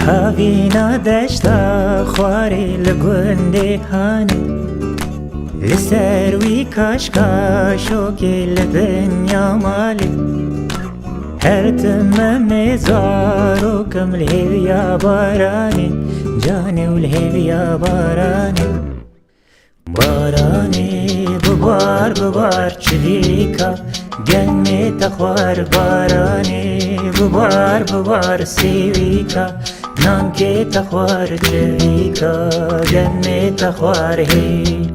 هاوینا دشتا خواری لگنده هانی لسر وی کاشکاشو که لدنیا مالی هر تم مزارو کم الهویا بارانی جاني والهویا بارانی بارانی ببار ببار چلیکا گنمی تخوار بارانی ببار ببار سیویکا نام که تخوار چلیکا گنمی تخوار هی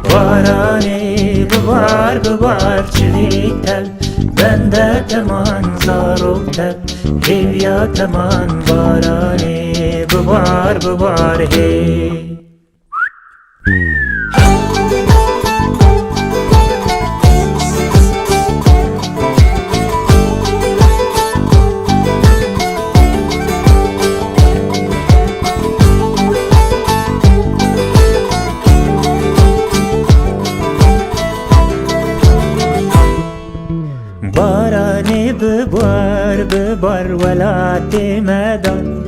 بارانی ببار ببار چلیکا بنده تمان زاروکتر هیویا تمان بارانی ببار ببار هی بارانی ببار ببار ولات مدان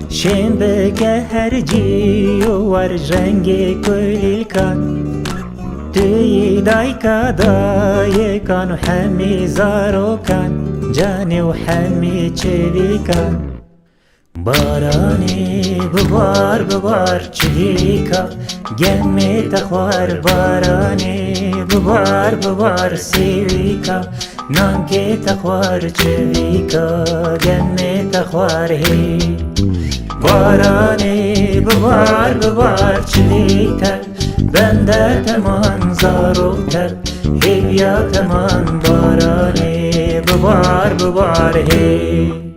شم بگه هر جی و رنگ کلی کان توی دایکا دای کان و همی زارو کان جانی و همی چلی کان بارانی ببار ببار چلیکا گمی تخوار بارانی ببار ببار سیویکا نانگی تخوار چلیکا گمی تخوار هی بارانی ببار ببار چلیکا بنده تمان زاروکتر هیویا تمان بارانی ببار ببار هی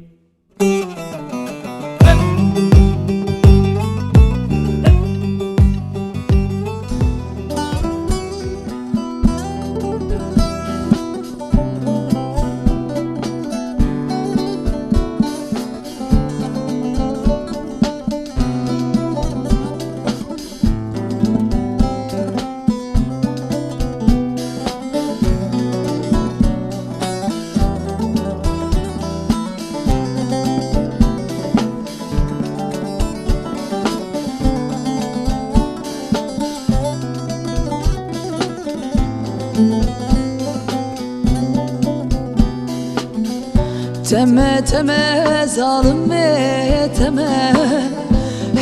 تمه تمه ظالمه تمه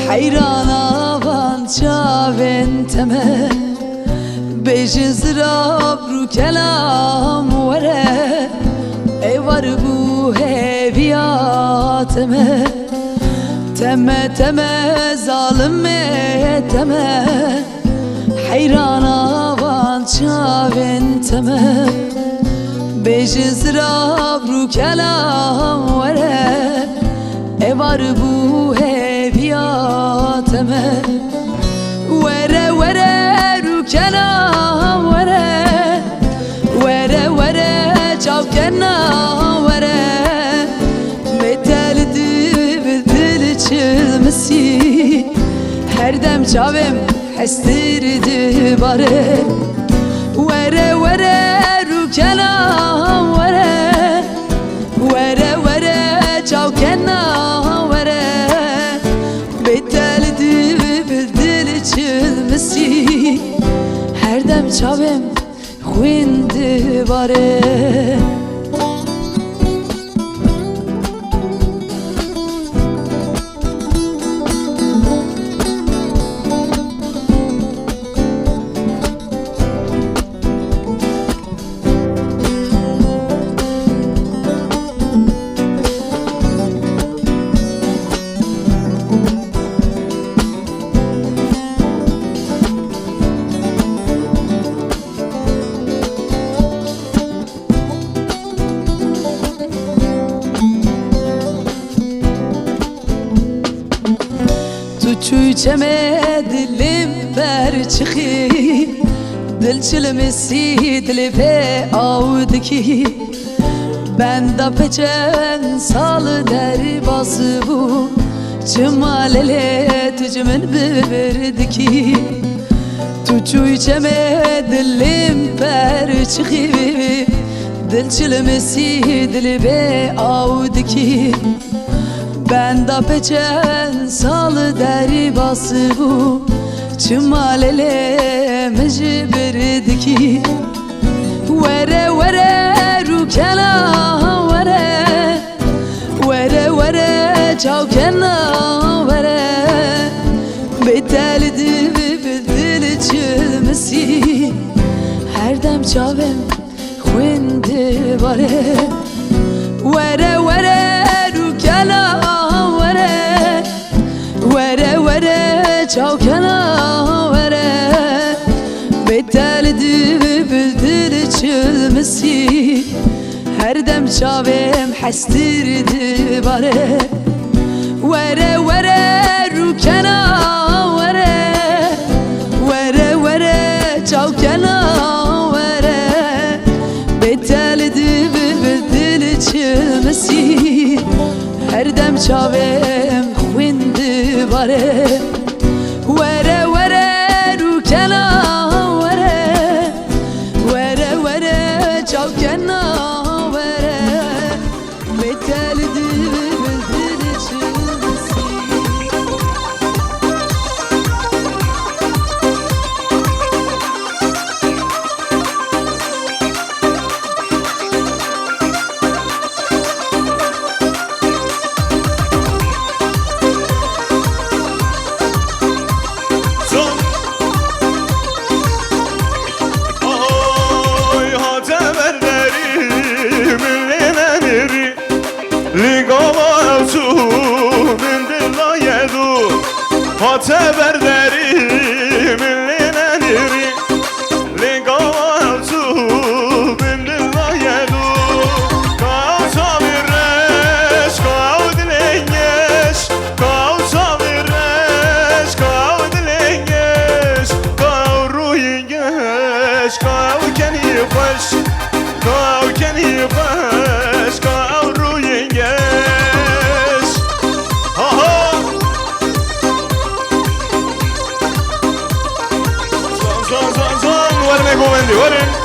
حيران آوان شاوين تمه بجزراب رو كلام وره اي ورقو هيبيا تمه تمه تمه ظالمه تمه حيران آوان شاوين تمه بجزراب رو کلام وره ایوار بو هیویاتمه وره وره رو کلام وره وره وره چاو کنام وره متل دل چلمسی هر دم چاوم حستر دباره وره وره رو کلام وره وره وره چاو کنام وره بیتل دل چلمسی هر دم چاوم خوین دباره چوی چمه دلم بر چخی دل چلمسی دل به آودکی بنده پچن سال در باسی بو جماله تجمن ببردکی تو چوی چمه دلم بر چخی دل چلمسی دل به آودکی Ben da peçen salı deri bası bu Çımalele mecbirdiki Vere vere rukena vere Vere vere çavkena vere Beteldi bildil çılmesi Her dem çavem Huindi vare Vere vere rukena vere Vere vere çavkena vere Beteldi bildil çılmesi Her dem çavem hastirdi vare Vere vere rukena vere Vere vere çavkena vere Beteldi bildil çılmesi Her dem çavem huindi vare Vere vere rukena vere Vere vere çavkena vere Beteldi bildil çılmesi Hateberderi millineniri Ligavalsu bindilla yedu Kau savirreş, kau dilengeş Kau savirreş, kau dilengeş Kau ruyingeş, kau keni hoş Kau keni hoş, kau ruyingeş Warne govendi, warne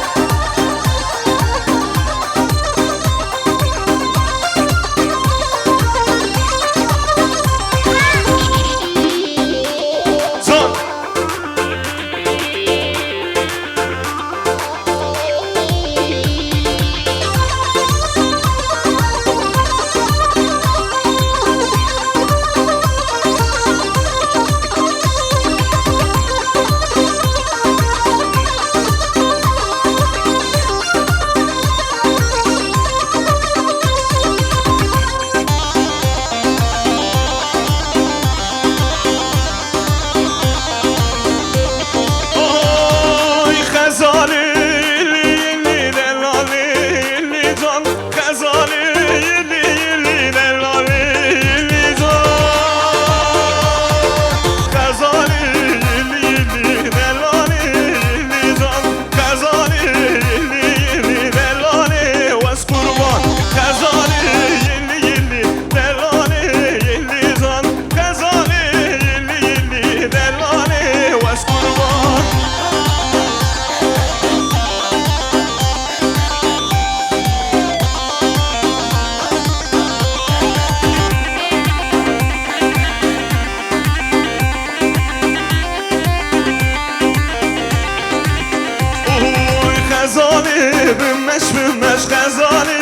بمش غزالي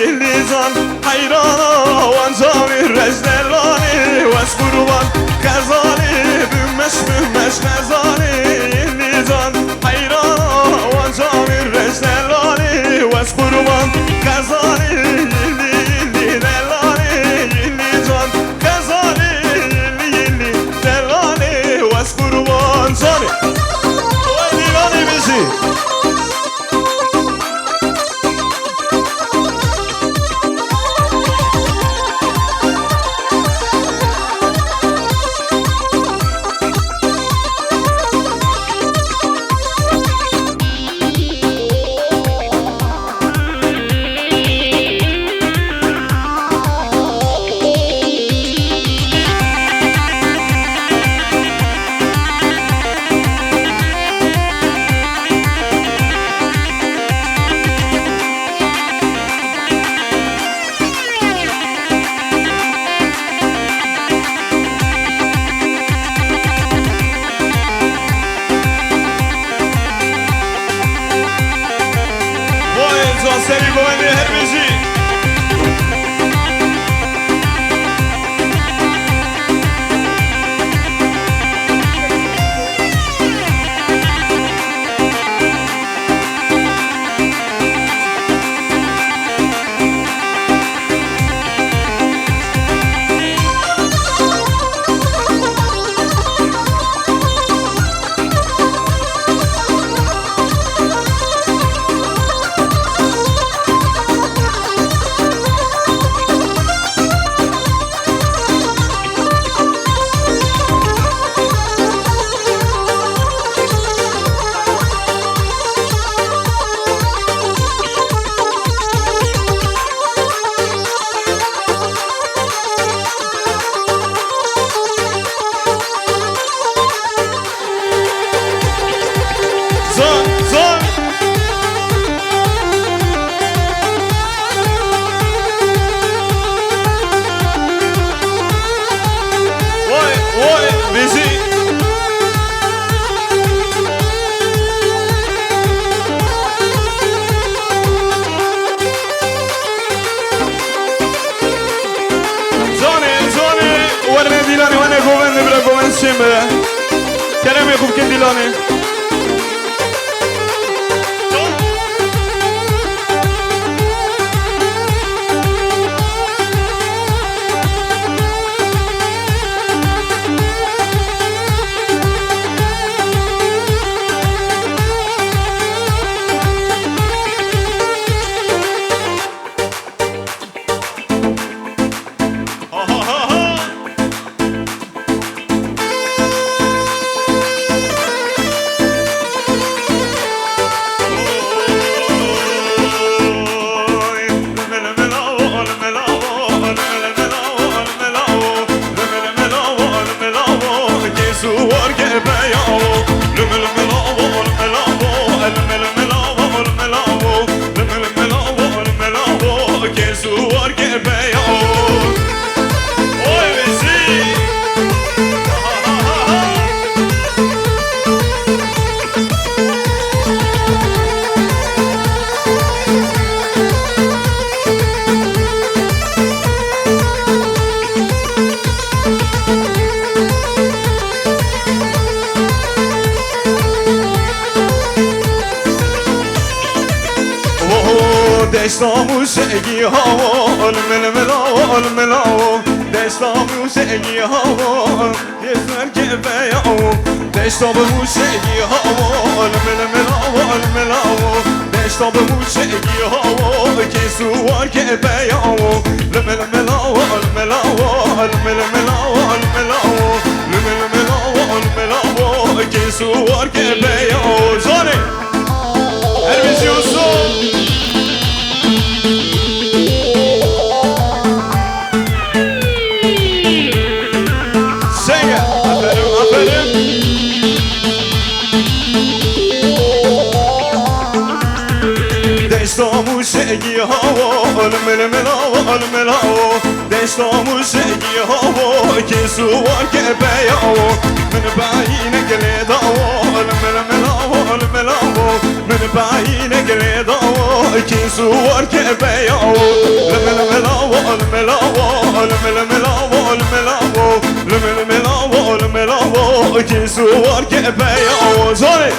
الليزان حيرانا وانزامي رجلالاني واسقروان غزالي بمش غزالي الليزان حيرانا وانزامي رجلالاني واسقروان غزالي اللي دلالي الليزان غزالي اللي دلالي واسقروان زاني ويني لاني بيزي سری بوندی هرمزی Şimdi Kerem Yakup Kendilani دستامو سگی هوا الملاو دستامو سگی هوا یزمر که بیاو دستامو سگی هوا الملاو دستامو سگی هوا که سوار که بیاو الملاو که سوار که بیاو زانه هرمیزیوسو دستامو سگی هوا الملاو دستامو سگی هوا که سوار که بیاو من بعین گلیداو الملاو من بعین گلیداو که سوار که بیاو الملاو که سوار که بیاو زاره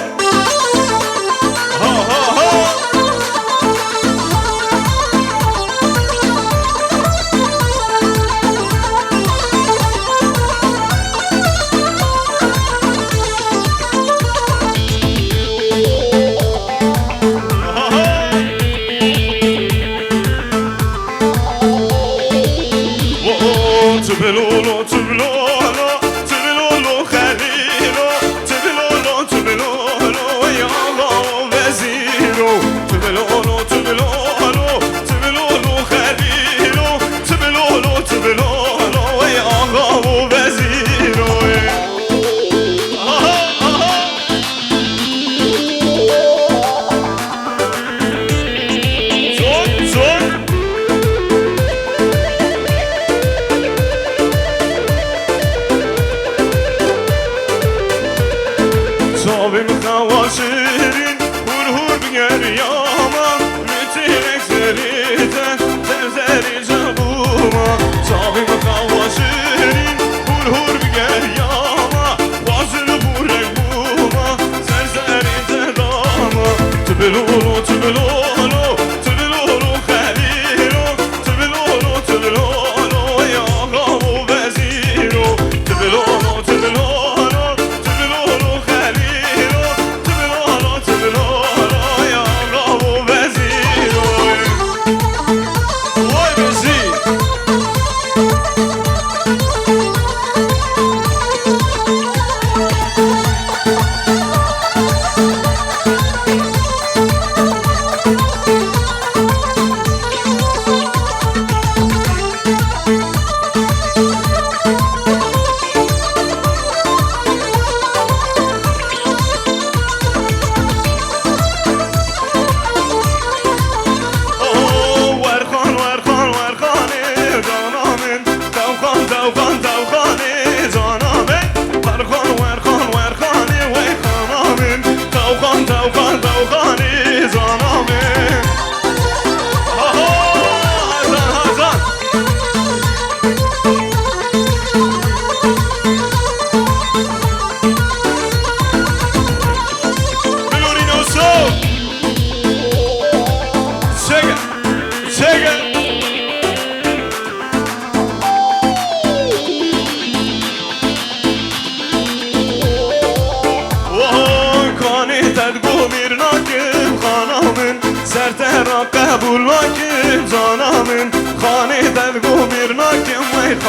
صابم خواشرين هور هور بقر ياما متينك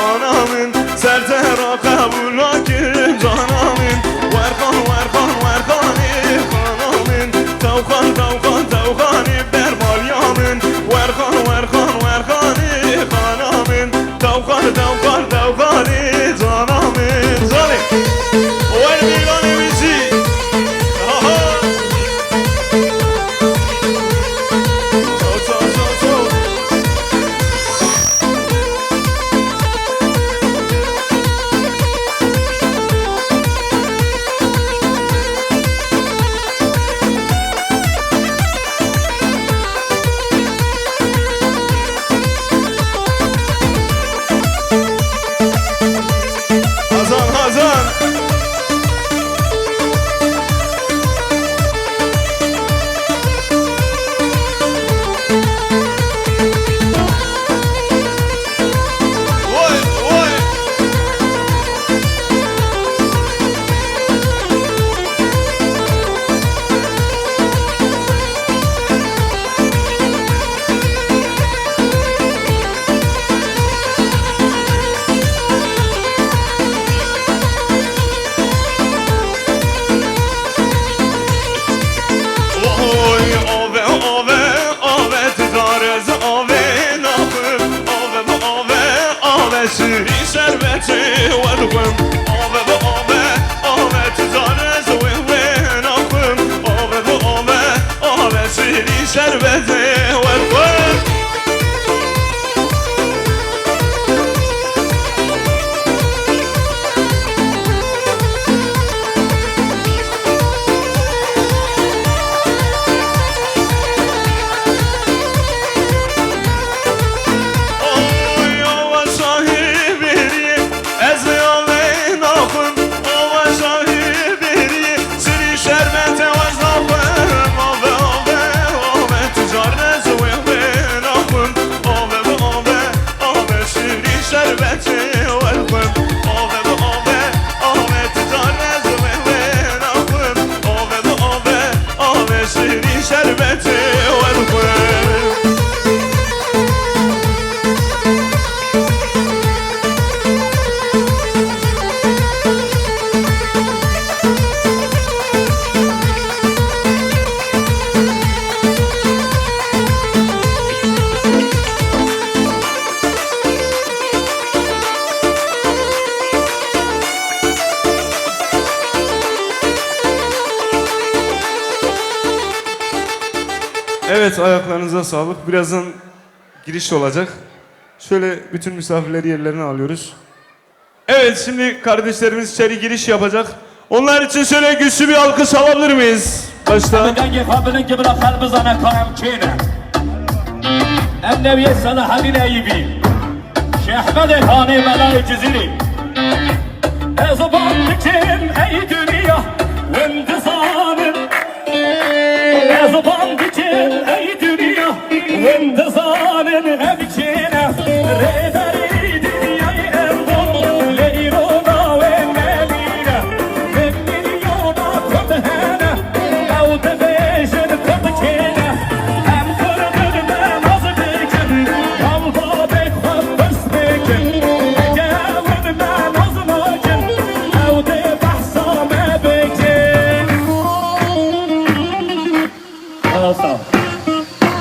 خانمین سرترا قبول کن جانمین ورخان ورخان ورخانی خانمین توخان توخان توخانی برمالیامین ورخان ورخان ورخانی خانمین توخان توخان توخانی جانمین زالی وای میگانی میشی سری شربتی ودوم آوه و آوه آوه تزارز و وین آخم آوه و آوه آوه سری شربتی ودوم Evet, ayaklarınıza sağlık. Birazdan giriş olacak. Şöyle bütün misafirleri yerlerine alıyoruz. Evet, şimdi kardeşlerimiz içeri giriş yapacak. Onlar için şöyle güçlü bir alkış alabilir miyiz? Başta. زبان بكين أي دنيا وانتظار أبكينا ريدري دنيا يرضون ليرونا والنبينا من مليونا كبهنا أو تبيشن كبكينا أم كردنا نظبكن أم بابك خبص بكن جاوبنا نظمكن أو تبحصا ما بكن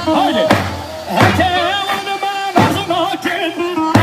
Haydi. Hake olma nazmakin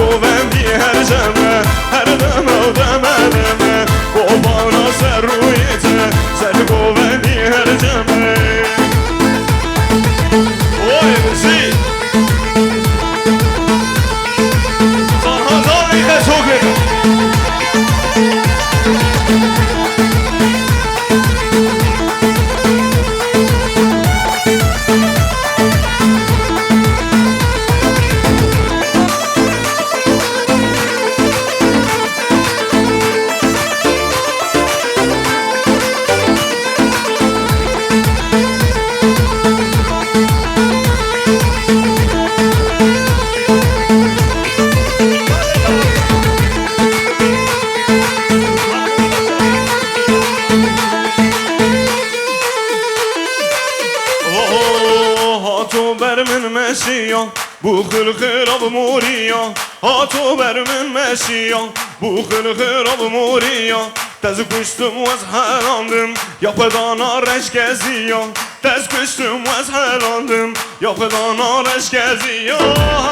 گوندی هر جمه هر دمه و دمه دمه قربانا سر رویته سر گوندی هر جمه اوه بسی زانها زانی خسوگه هاتو بر من مشیا بو خلق موریا هاتو بر من مشیا بو خلق موریا تز کشتم و از حلاندم یا پدانا رشکزیا تز کشتم و از حلاندم یا پدانا رشکزیا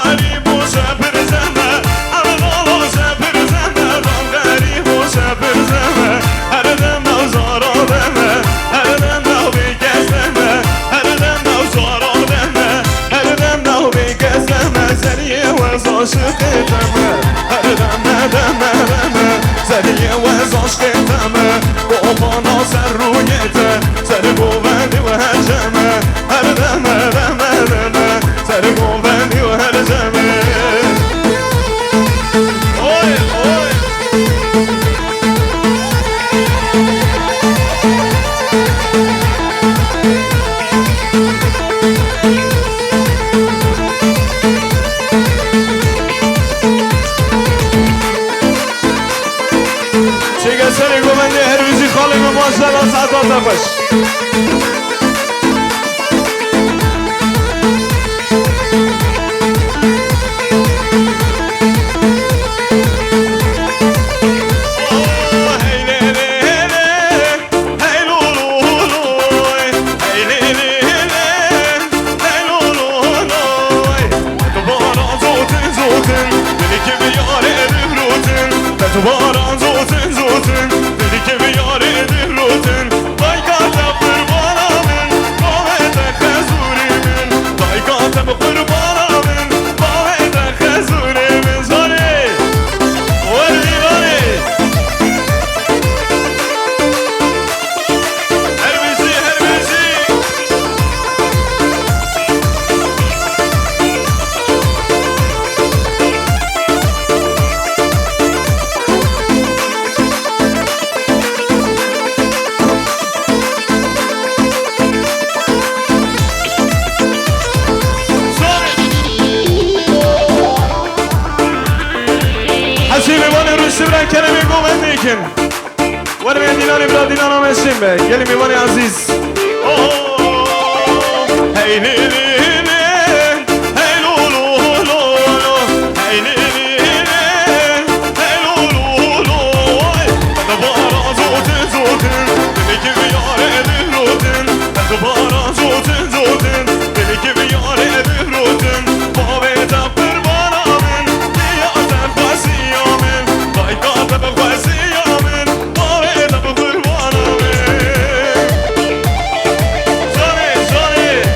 هری بوشه پرزمه اردالا سپرزمه دام غریب بوشه پرزمه هر دم دوزارا دمه هر دم دو بگزمه هر دم دوزارا دمه هر دم دو بگزمه زریه وز عاشقتمه هر دم دمه دمه زریه وز عاشقتمه قربانا سر رویته سر گوندی و هر جمه هر دمه دمه دمه سر گوندی و هر جمه اوی اوی چه سری گوندی هر روزی خاله به ماشاءالله صدا باش تو باران زوتن زوتن دیدی که بیاره روتن بای کاتم قربانا من باید خزوری من بای کاتم قربانا من باید خزوری من زاره وردی باره هر بیزی برن کلمه گومندی کن ورمه دینانی برا دینان هم اشیم به گلی میوانی عزیز هی لی لی لی هی لو لو لو لو هی لی لی لی هی لو لو لو دبارا زوتن زوتن دلی که بیاره روتن دبارا زوتن زوتن دلی که بیاره روتن بابه تبر بارا من بیاتر بسیا من بای کاتم بسیا من بابه تبر بارا من زنی زنی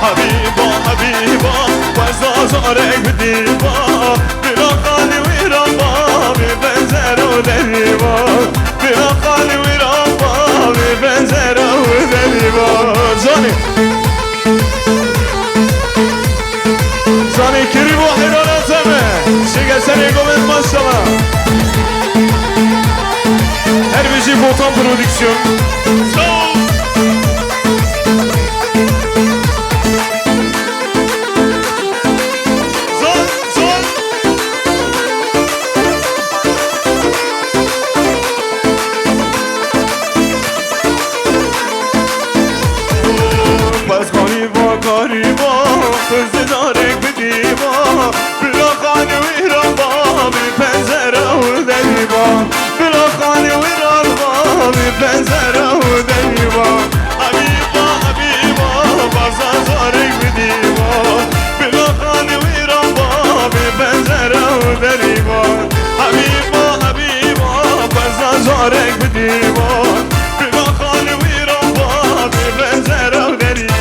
حبيبا حبيبا وزازارك بديبا بلا خالي وربا ببنزر ودريبا بلا خالي وربا ببنزر ودريبا زاني زاني كريبا Tahir Anateme. Şeker seni koment maşallah. Her müzik Botan Prodüksiyon. Sağ ol. Zon, zon. Bas gariba gariba, gözde darek bir diva. Bilakani viraba, bir penzere u deriva. Bilakani viraba, bir penzere u deriva. Habiba, habiba, basa zarek bir diva. Bilakani viraba, bir penzere u deriva. Habiba, habiba, basa zarek bir diva. Bilakani viraba, bir penzere u deriva.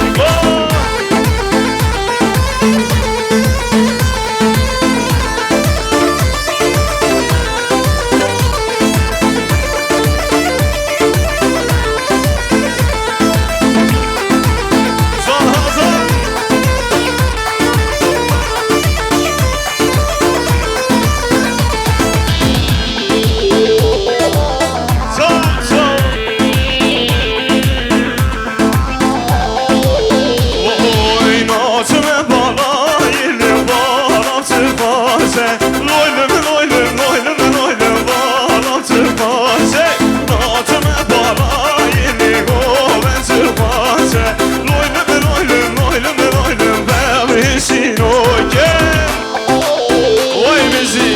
Zon hazır. Zon, zon. Oy naçme balaylı balam çıkmase. Loylum loylum loylum loylum balam çıkmase. Naçme balaylı goven çıkmase. Loylum loylum loylum loylum bemişin oke. Oy bizi.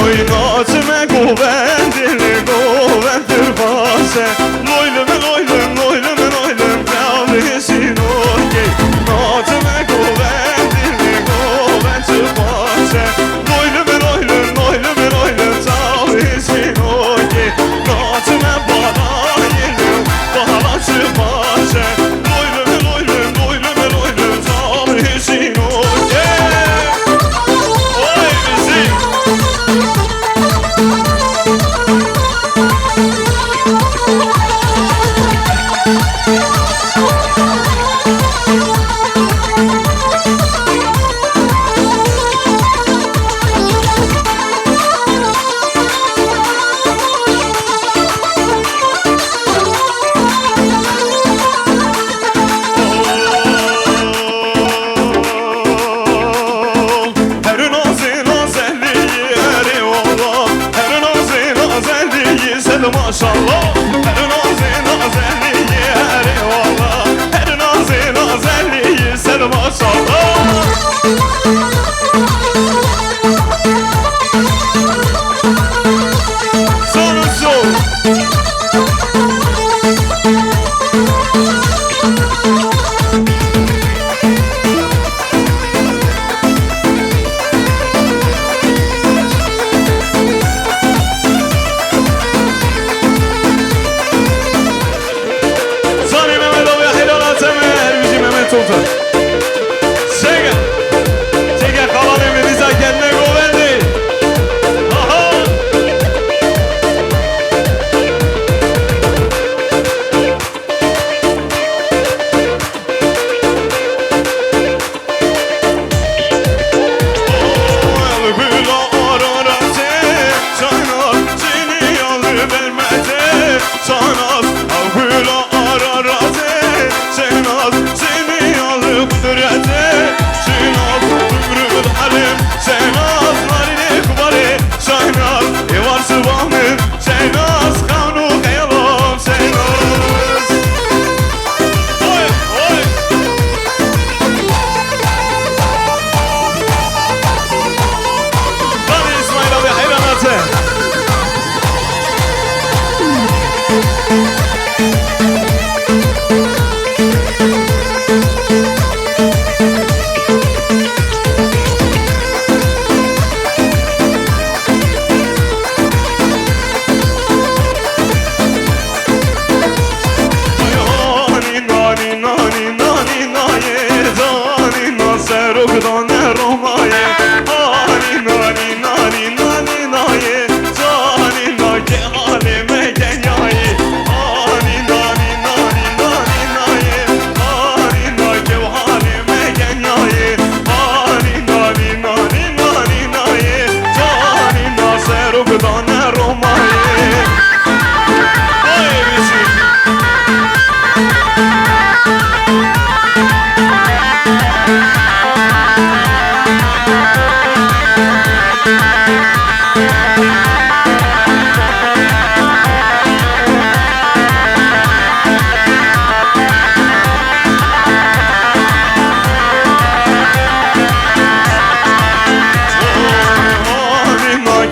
Oy naçme govendili govendir base. Loylum loylum loylum loylum bemişin oke. Naçme govendili govendir base. Loylum loylum loylum loylum bemişin oke. Naçme balaylı balam çıkmase. Loylum loylum loylum loylum bemişin oke. Oy bizi. Her nazı nazelliyi eri oğlan. Her nazı nazelliyi sen maşallah. Her nazı nazelliyi eri oğlan. Her nazı nazelliyi sen maşallah. Son son. serokdan romaye Ani nani nani nani naye Cani nake halime genyaye Ani nani nani nani naye Ani nake halime genyaye Ani nani nani nani naye Cani na serokdan romaye Oy bizi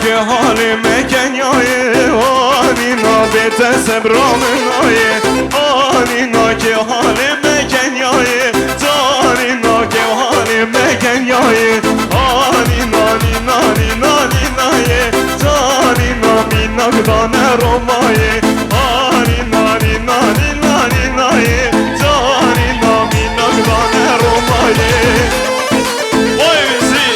که حال مکنیای آنینا بیت سبرام نایه آنینا که حال مکنیای جانینا که حال مکنیای آنینا نینا نینا نینایه جانینا میناکدان رومایه آنینا نینا نینا نینایه جانینا میناکدان رومایه وای بیزی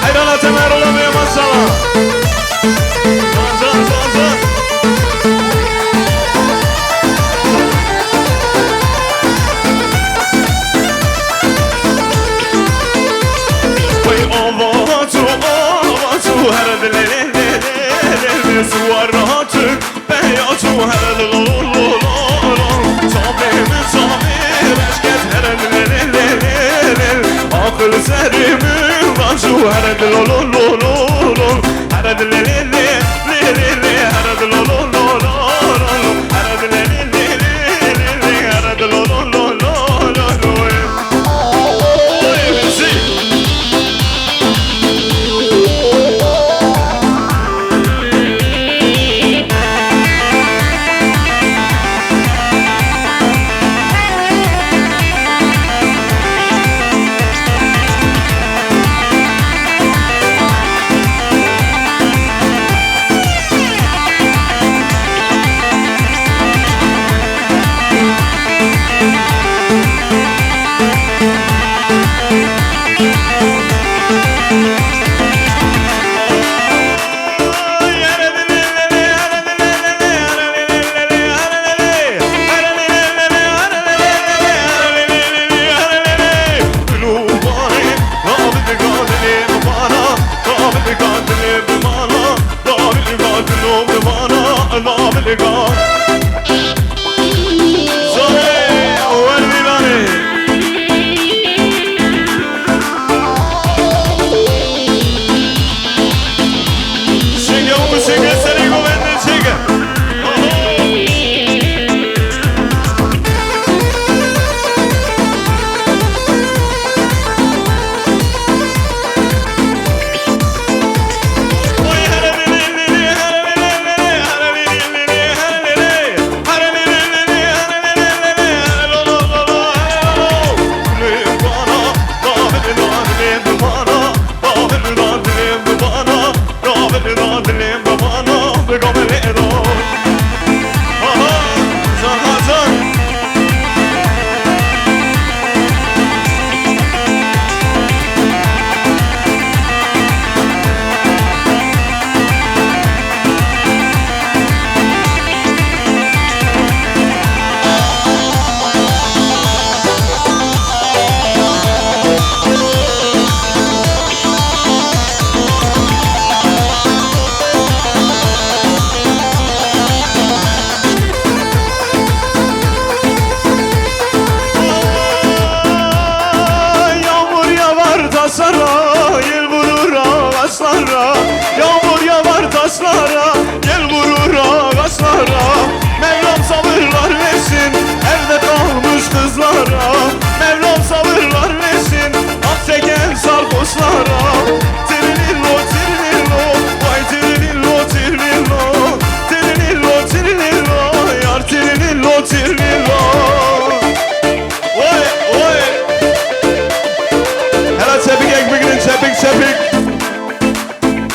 حیرانت مرولو به ماشاءالله زان زان زان وی آوا تو هر دل سوار را تو بیا تو هر دل آقل سرمون وانشو هرد لولو لولو هرد لیلی لیلی هرد لولو لولو هرد لیلی لیلی هرد لولو لولو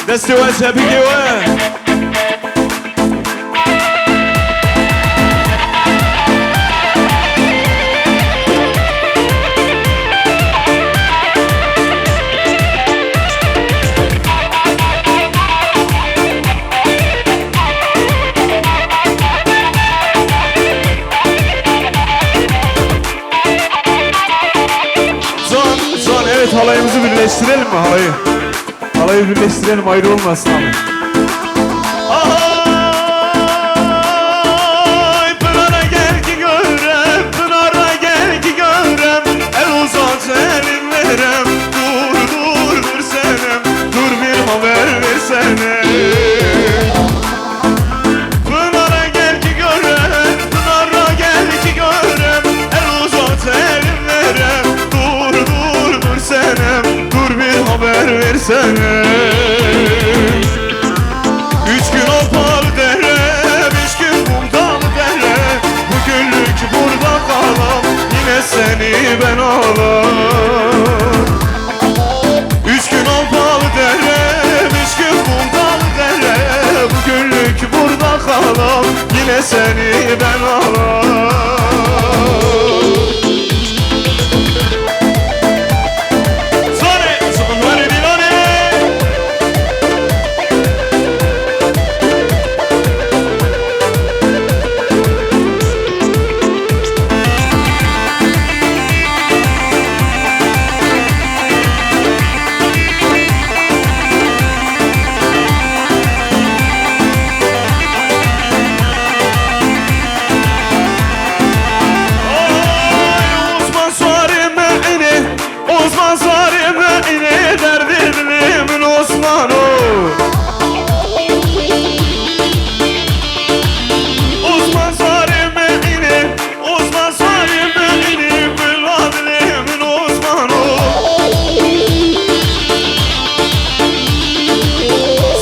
دستی واسه بگیوه Evet, halayımızı birleştirelim mi halayı? Halayı birleştirelim, ayrı olmasın abi. Ay Pınar'a gel ki görem, Pınar'a gel ki görem. El uzat elim verem, dur senem, dur bir haber versene. Pınar'a gel ki görem, Pınar'a gel ki görem. El uzat elim verem, dur senem, dur bir haber versene. 3 gün opal derem, 3 gün kumdal derem. Bugünlük burada kalam, yine seni ben alam. 3 gün opal derem, 3 gün kumdal derem. Bugünlük burada kalam, yine seni ben alam. Osman sarımı ine derdilimin Osman'ı. Osman sarımı ine, Osman sarımı ine bıladilimin Osman'ı.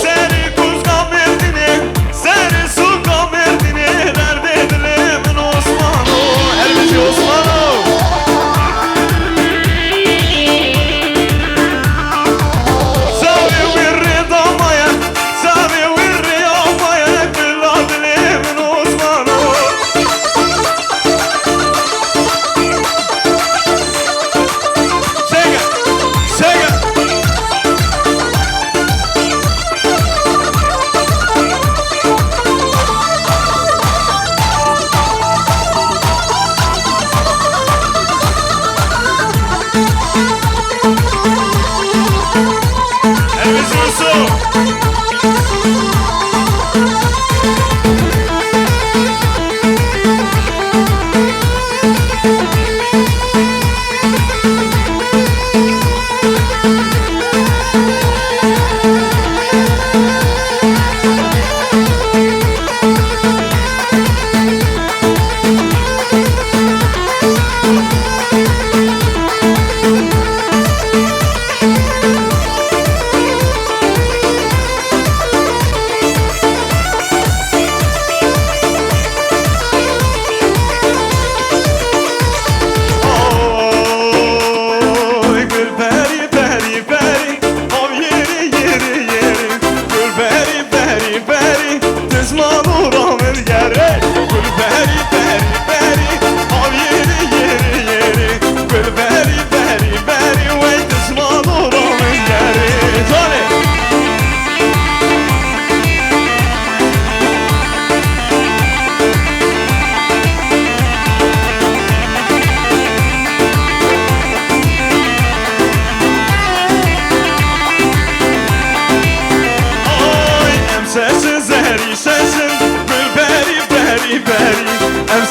Seni kuz kamerdine, seni su kamerdine derdilimin Osman'ı. Elbette Osman'ı.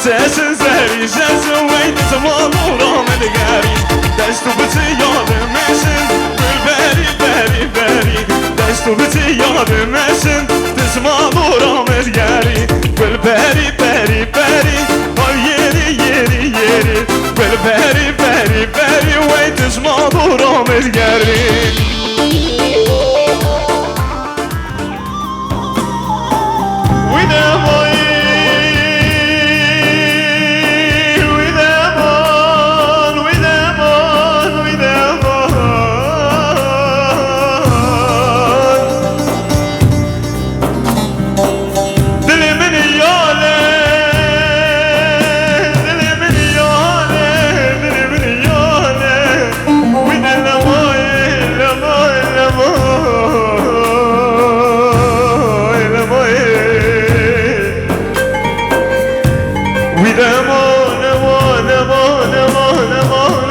Sesin zeri sesin veydi zaman uğram edgari. Destu biti yadım esin, gül beri. Destu biti yadım esin, zaman uğram edgari. Gül beri, ay yeri. Gül beri, veydi zaman uğram edgari. Aman aman aman aman aman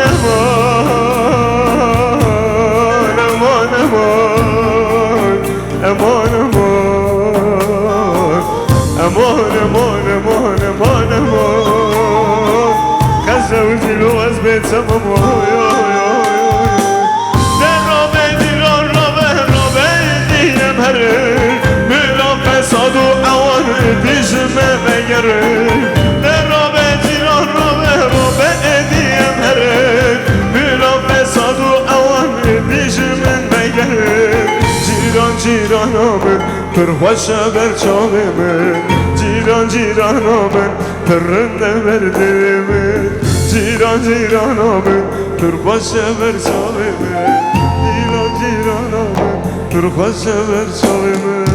aman aman aman aman aman aman aman aman خزوت الوز بتمام در رابه دیران رابه رابه دیم هره میرا فساد و اوان دیجمه بگره در رابه دیران رابه رابه دیم هره میرا فساد و اوان دیجمه بگره جیران جیران آمن پر خوشه بر چاوه من جیران جیران آمن پر رنده برده من جیران جیران آمن پر خوشه بر چاوه من جیران جیران آمن پر خوشه بر چاوه من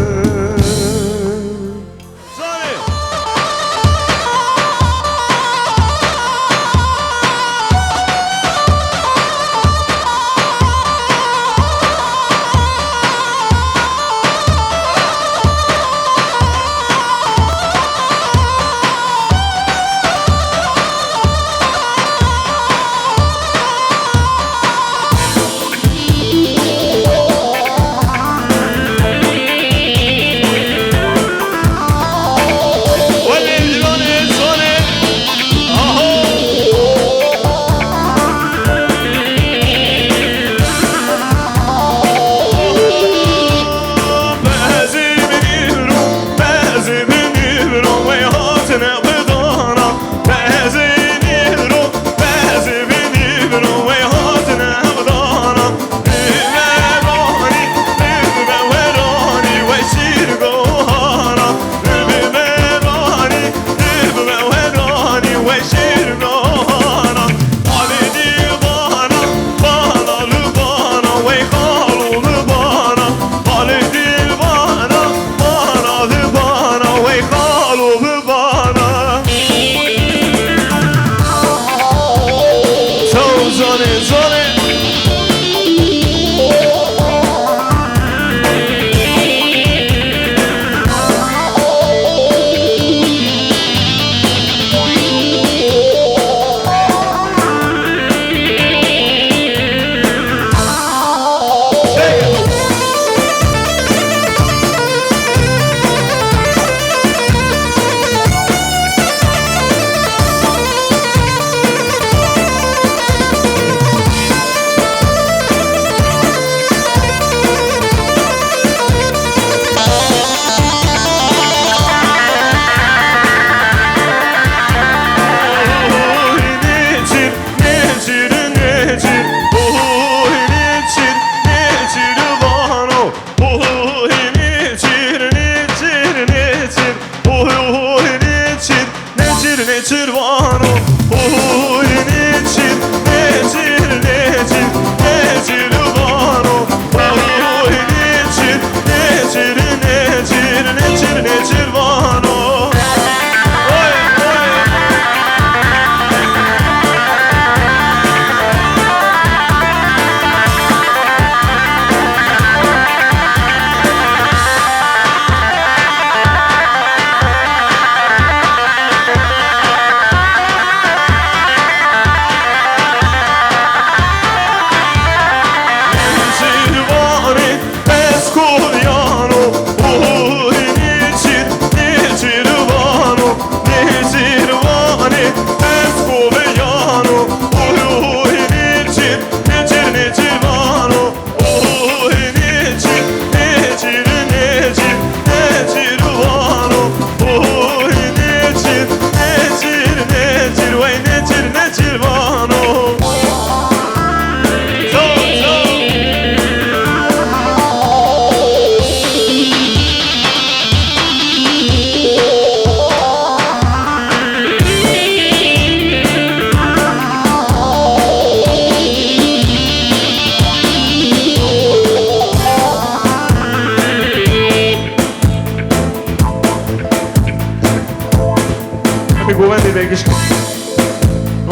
Gołębie biegniesz.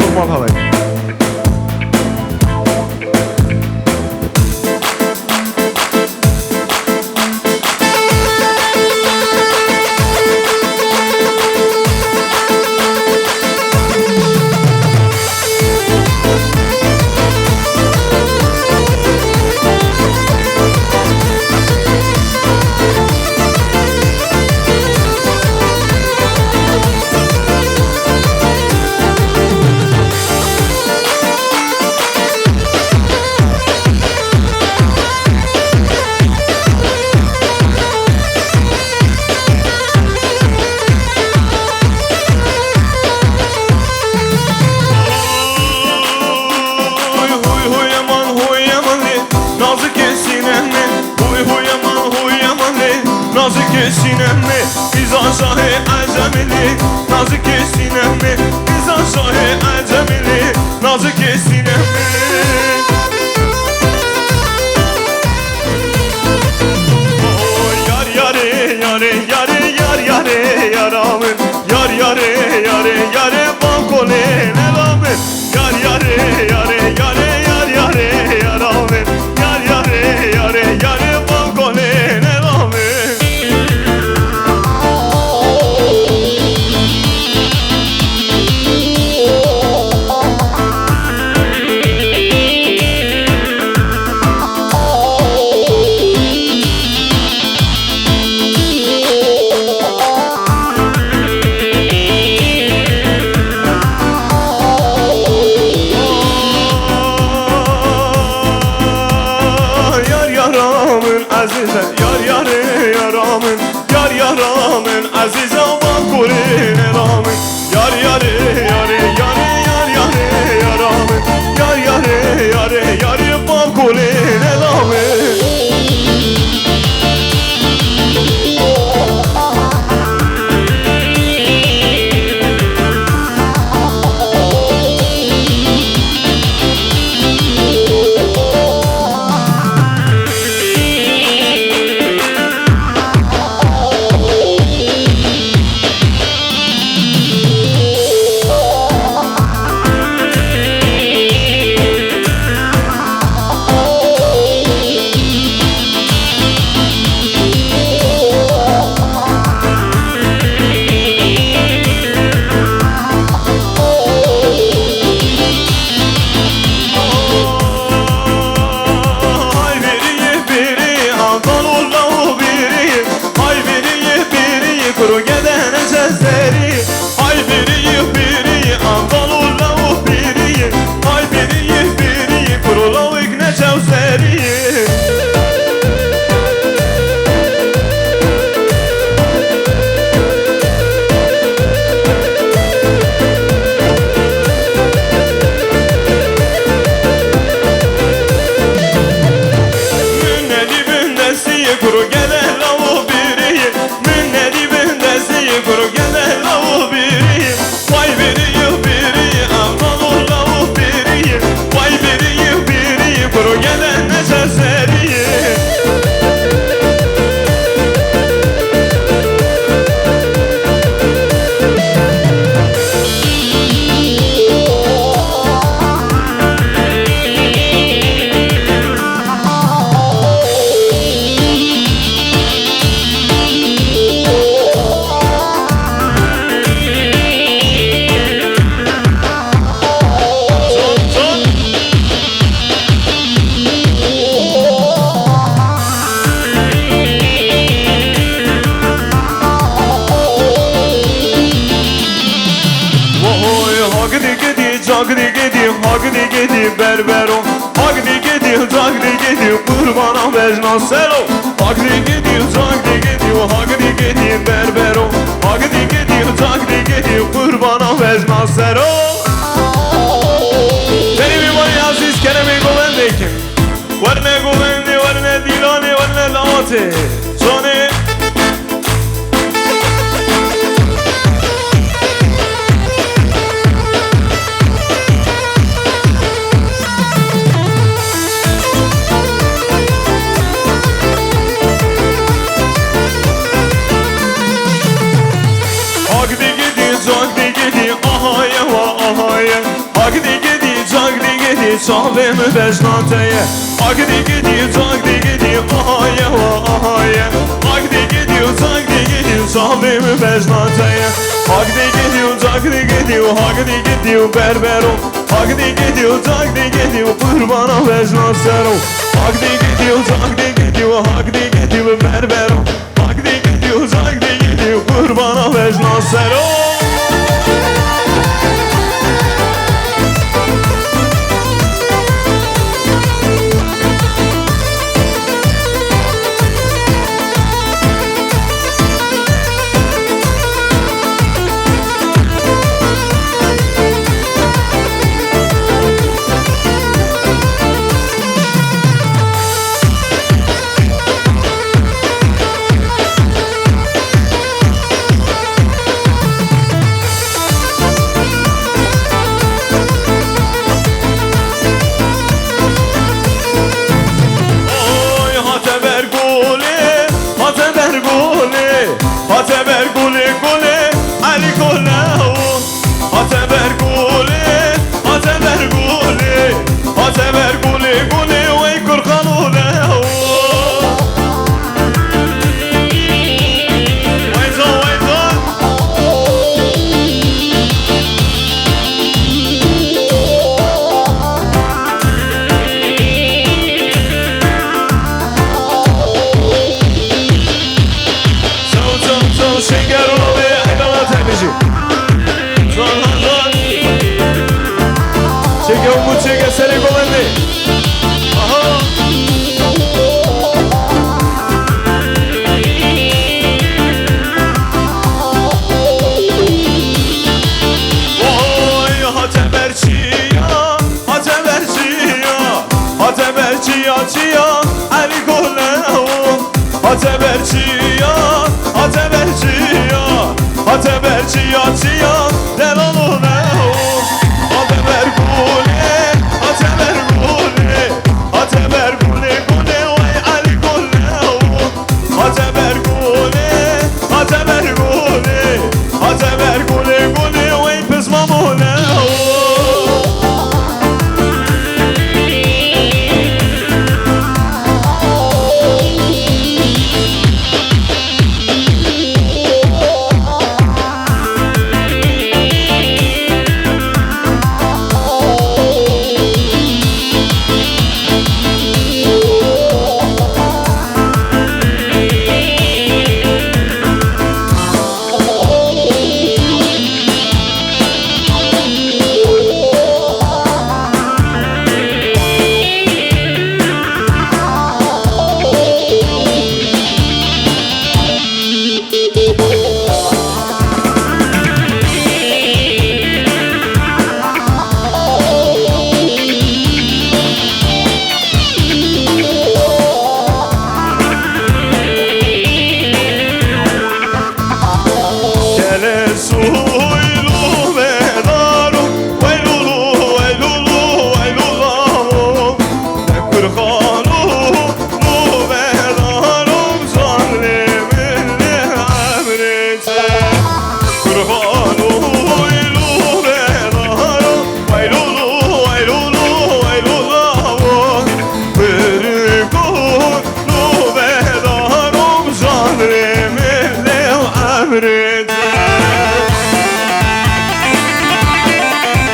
Normal havayı. sinemi Bizan şahı acemili Nazik sinemi Bizan şahı acemili Nazik sinemi yaramın Yar yare yare yare bankole nelamın Yar yare yare yare yar yare yaramın Yar yare yare yare bankole nelamın Azizem yar yare yaramın Yar yaramın azizem bankolin elamın Yar yare yare yare yar yare yaramın Yar yare yare yare bankolin elamın Kuru gedene sesleri Ay biri biri Anadolu'da o biri Ay biri Kuru lavik ne çevseri Münnedi bündesi Kuru gedene o biri Münnedi Kuru gene lavu biri Vay biri Anadolu'da o biri Vay biri Kuru gene ne seseri Hagdi gidi berbero Hagdi gidi zagdi gidi kurbana vezna selo Hagdi gidi zagdi gidi Hagdi gidi berbero Hagdi gidi zagdi gidi kurbana vezna selo Benim imani aziz keremi govendekim Verne govendi verne dilani verne lavati Soni Sahbemi beznateye Agdi gidiyor zagdi gidiyor Ahaye va ahaye Agdi gidiyor zagdi gidiyor Sahbemi beznateye Agdi gidiyor zagdi gidiyor Agdi gidiyor berbero Agdi gidiyor zagdi gidiyor Kurbana beznatero Agdi gidiyor zagdi gidiyor Agdi gidiyor berbero Agdi gidiyor zagdi gidiyor Kurbana beznatero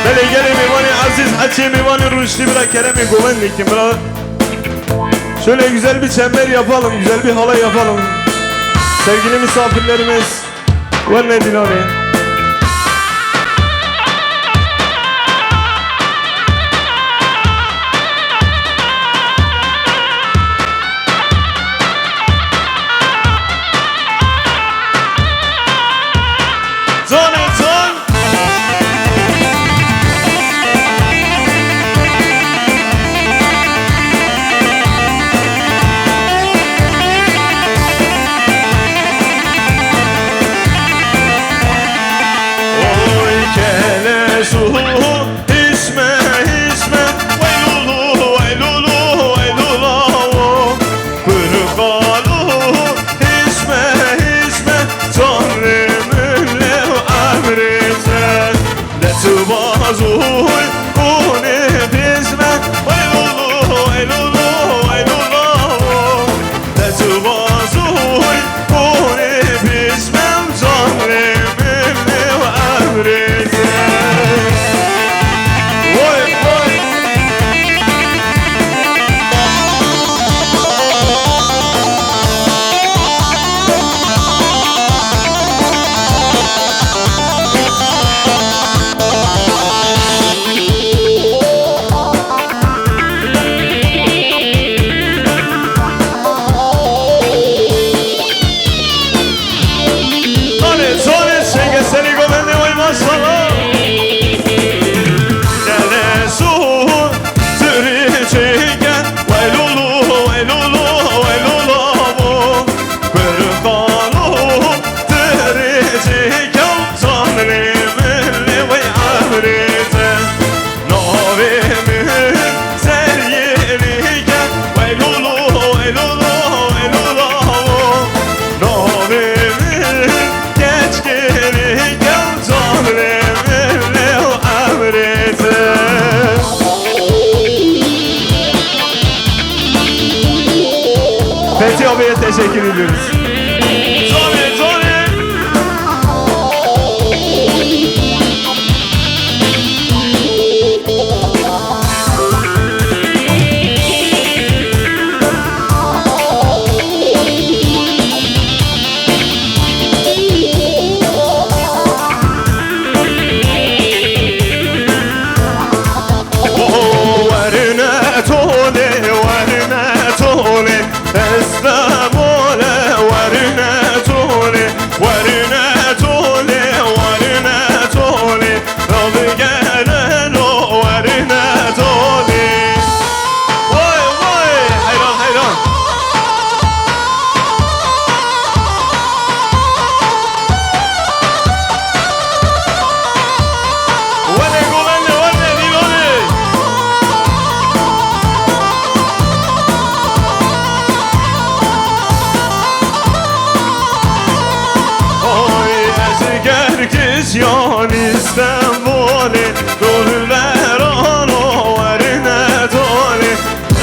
Hele gelin İvani Aziz Haçim İvani Ruşdi bırak Kerem'i Govendikim bırak. Şöyle güzel bir çember yapalım, güzel bir halay yapalım. Sevgili misafirlerimiz, var ne Dilani? Fethi abiye teşekkür ediyoruz. Zoni, Zoni. Yan İstanbul'e Dolular onu varine dole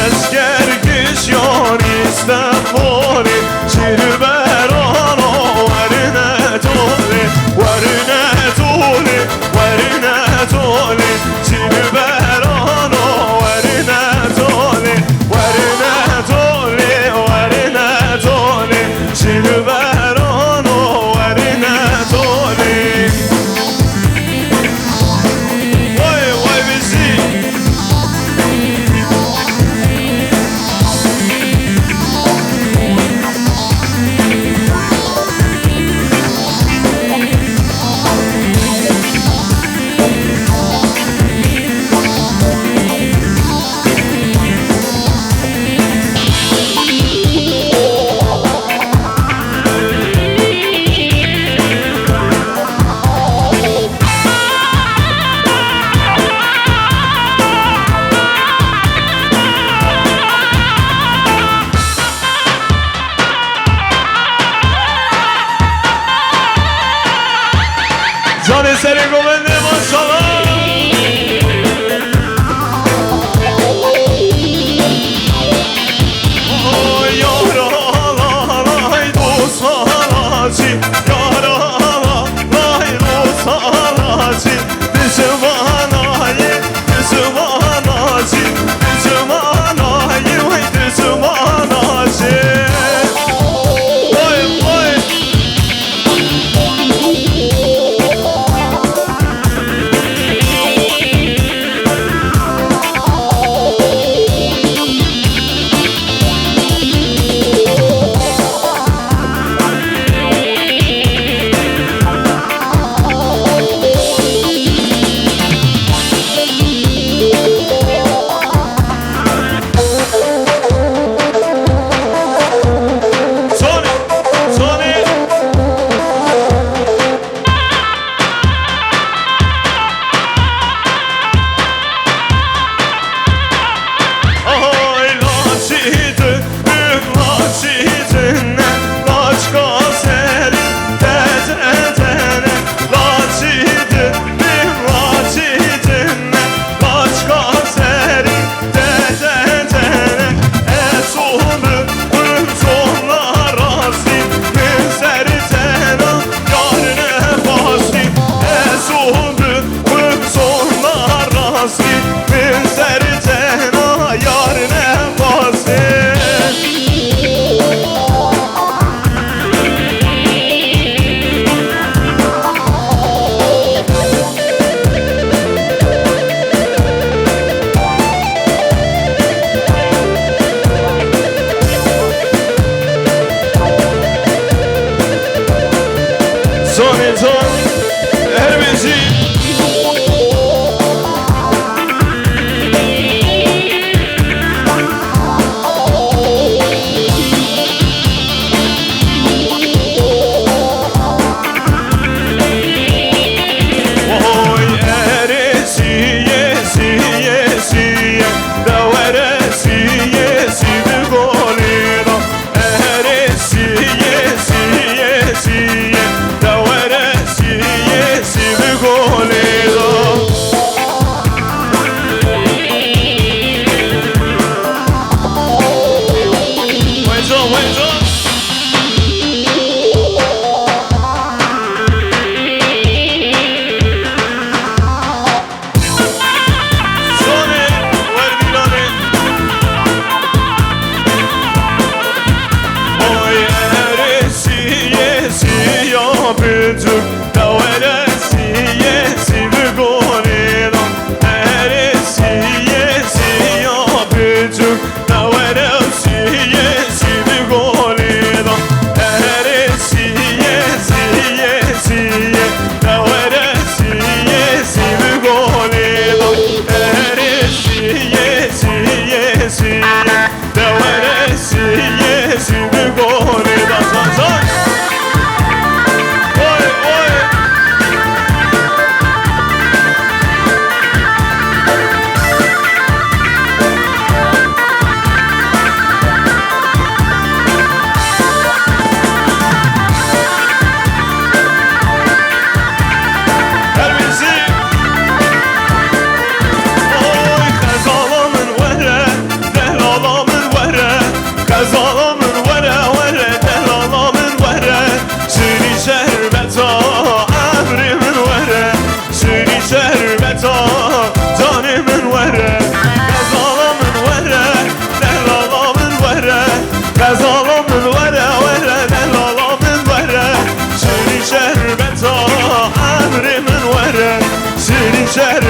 Esker güç yan İstanbul'e Çirber onu varine dole Varine dole Varine dole Çirber onu varine dole Varine dole Varine dole Çirber onu varine dole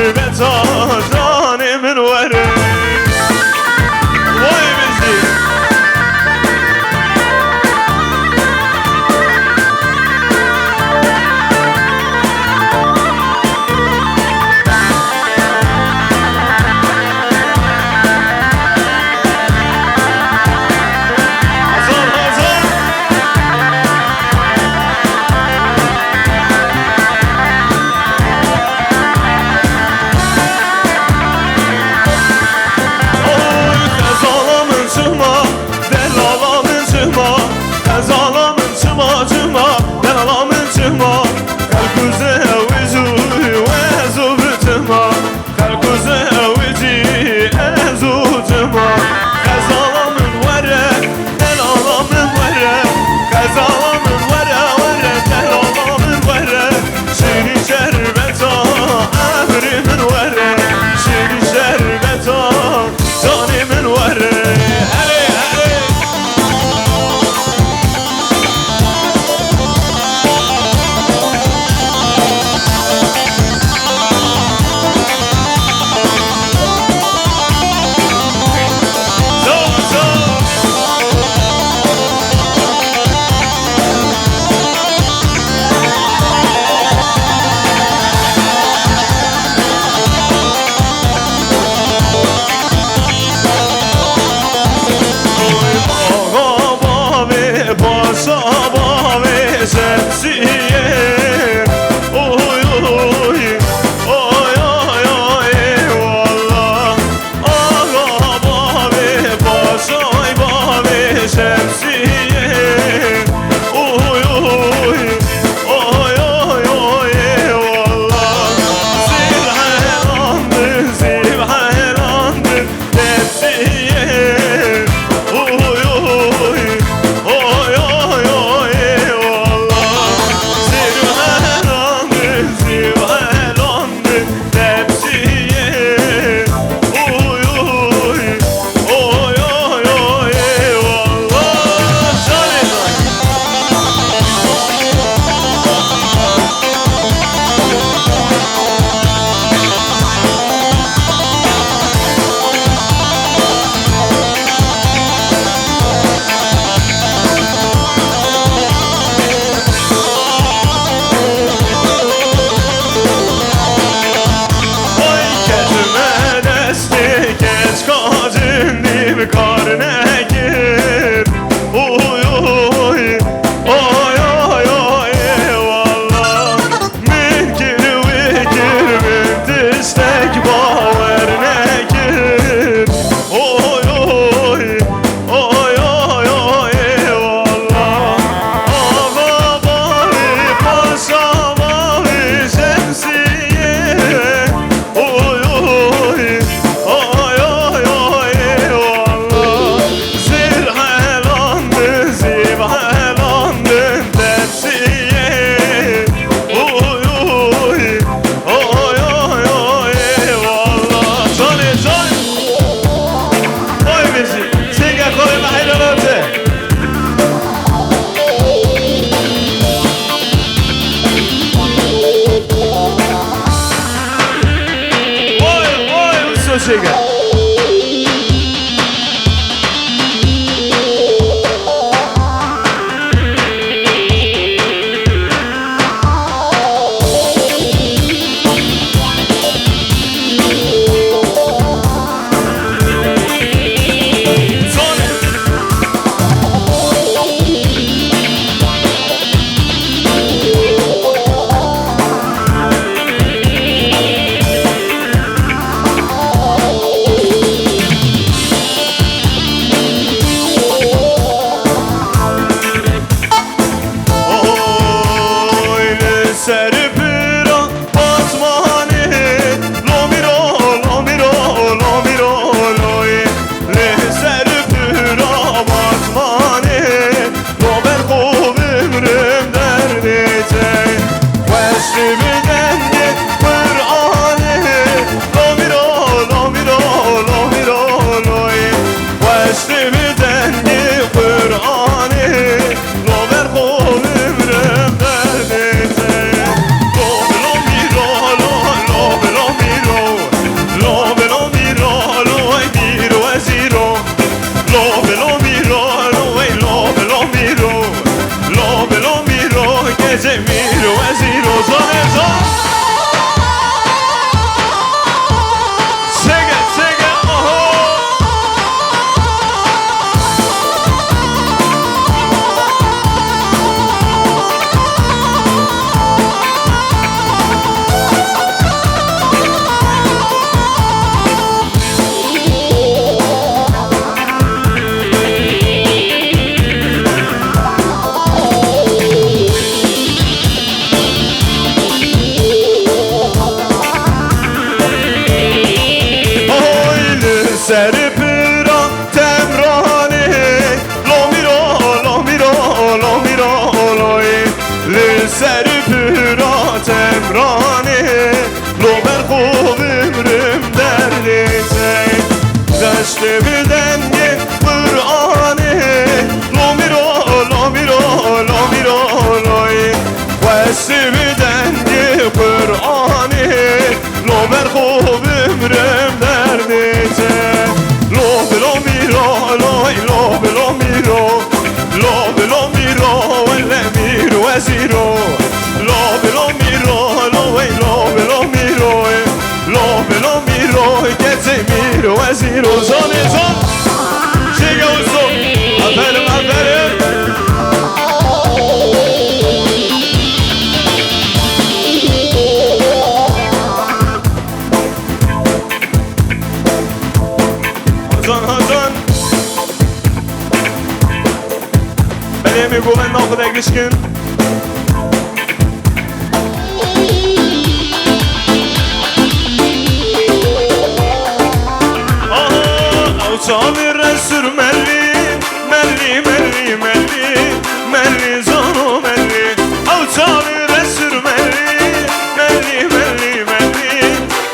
şerbeta canımın varı Vay bizi chega. لسر پیرا تمرانه لامیرا لامیرا لامیرا لای لسر پیرا تمرانه لوبر خوب امرم دردیته دشت بدن یه قرآنه لامیرا لامیرا لامیرا لای وست بدن یه قرآنه لوبر خوب امرم دردیته لوب لامیرا لای لوب لامیرا لوب لامیرا ولا میر وزیرو لوب لامیرا لای لوب لامیرا لوب لامیرا گته میر وزیرو زانه زان شیگه اوزو افرم افرم میگو من ناخدگش کن او تامی رسور ملی ملی ملی ملی ملی زانو ملی او تامی رسور ملی ملی ملی ملی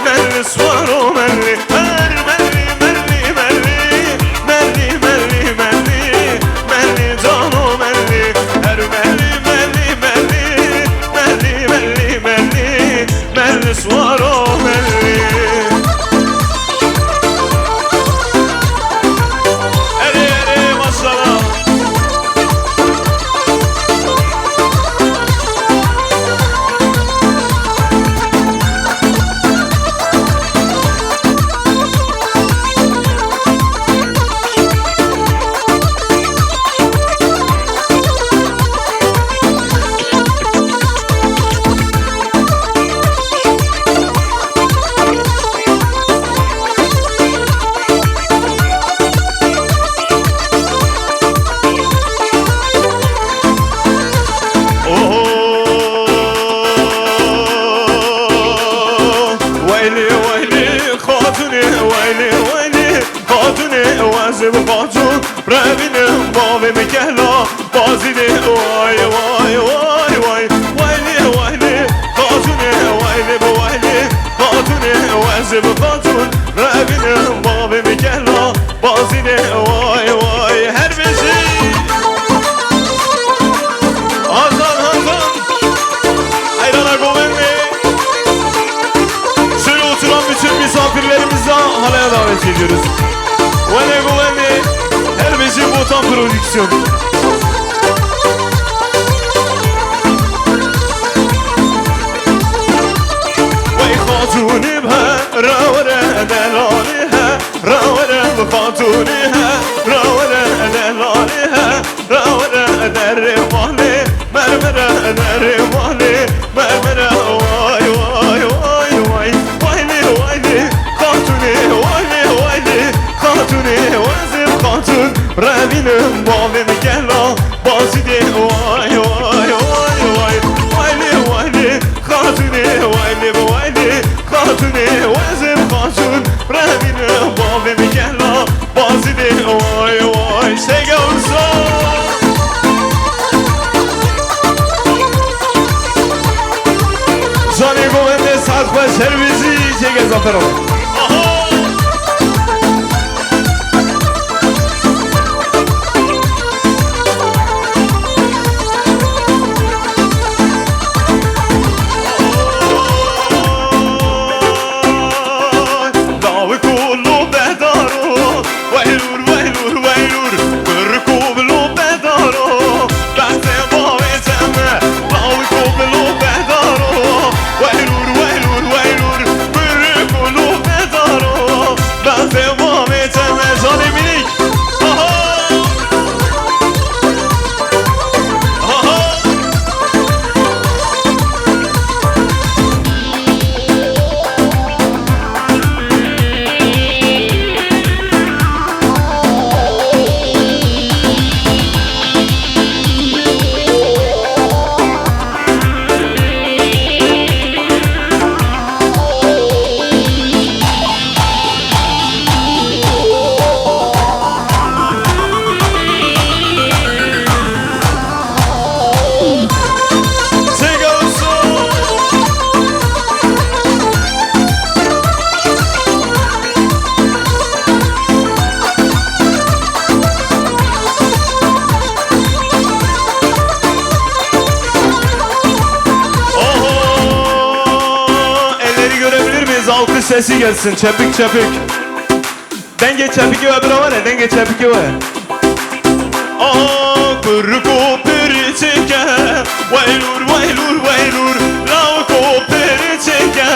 ملی سوارو ملی هر ملی ملی ملی ملی ملی ملی ملی زانو ملی هر ملی ملی ملی ملی ملی ملی ملی سوارو ملی خاتون روینم باوی میکلا بازیده وای وای وای وای وایلی وایلی خاتونه وایلی بوایلی خاتونه وزب خاتون روینم باوی میکلا بازیده وای وای هر بشی آزان آزان ایرانا گومنی şöyle oturan bütün misafirlerimize halaya davet ediyoruz. Vale güvenli, her beşi botan prodüksiyon. Vay hatuni be, ravre delaliha, ravre hatuniha, ravre delaliha, ravre derrimali, mermere derrimali, mermere vay vay vay vay, vayli vayli, hatuni vayli vayli, hatuni vazim hatun, ravinim bavim gela, bazide vay vay vay vay, vayli vayli, hatuni vayli vayli, hatuni vazim hatun, ravinim bavim gela, bazide vay vay, sege olsun. Zani govende sadba servisi çeke zaferom. Davi kullu bedaro, vaylur vaylur vaylur, kullu bedaro, bahse baveteme, davi kullu bedaro. Waylur waylur waylur, kullu bedaro. sesi gelsin, çepik çepik. Denge çepik ve bira var ya, denge çepik ve. Aa, kırık o peri çeke, vaylur vaylur vaylur, lavuk o peri çeke,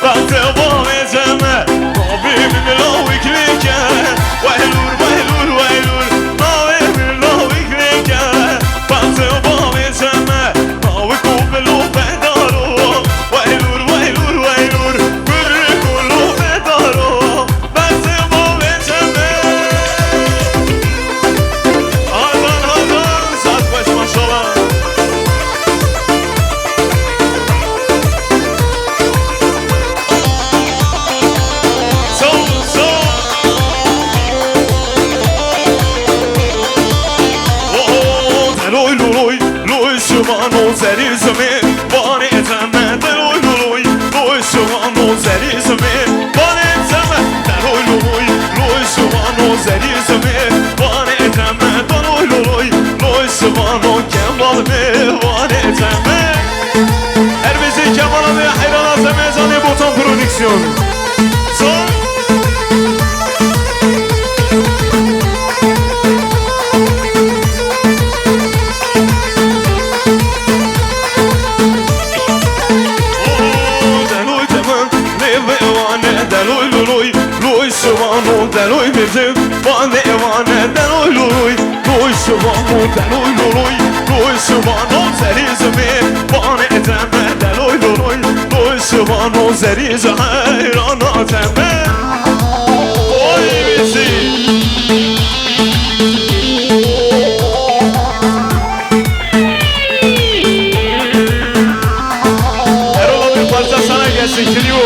bak devam edeme, abimin laviklike, vaylur vaylur vaylur, abimin laviklike, bak devam edeme, lavuk o pelo pedaro, vaylur vaylur vaylur, kırık o lo pedaro, bak devam edeme. Hazır hazır, saat baş maşallah. Sol sol. Oh, deloy loy, loy şuman o zeri zemi, bani eteme. Deloy loy, loy şuman o zeri zemi, bani eteme. Deloy loy, loy şuman o zeri zemi, bani eteme. Deloy loy, loy şuman o kemal mi, bani eteme. Her bizi Kemal'a ve hayran azemezane botan prodüksiyon. Son. Deloy temem, leve evane, deloy loy, loy şuman o deloy bizim, bani evane, deloy loy, loy şuman o deloy loy, loy şuman o zeri zemi, bani eteme, deloy loy, loy şuman o zeri zemi, hayran ateme. Oy bizi. Erol bir parça sana gelsin Kiliyo.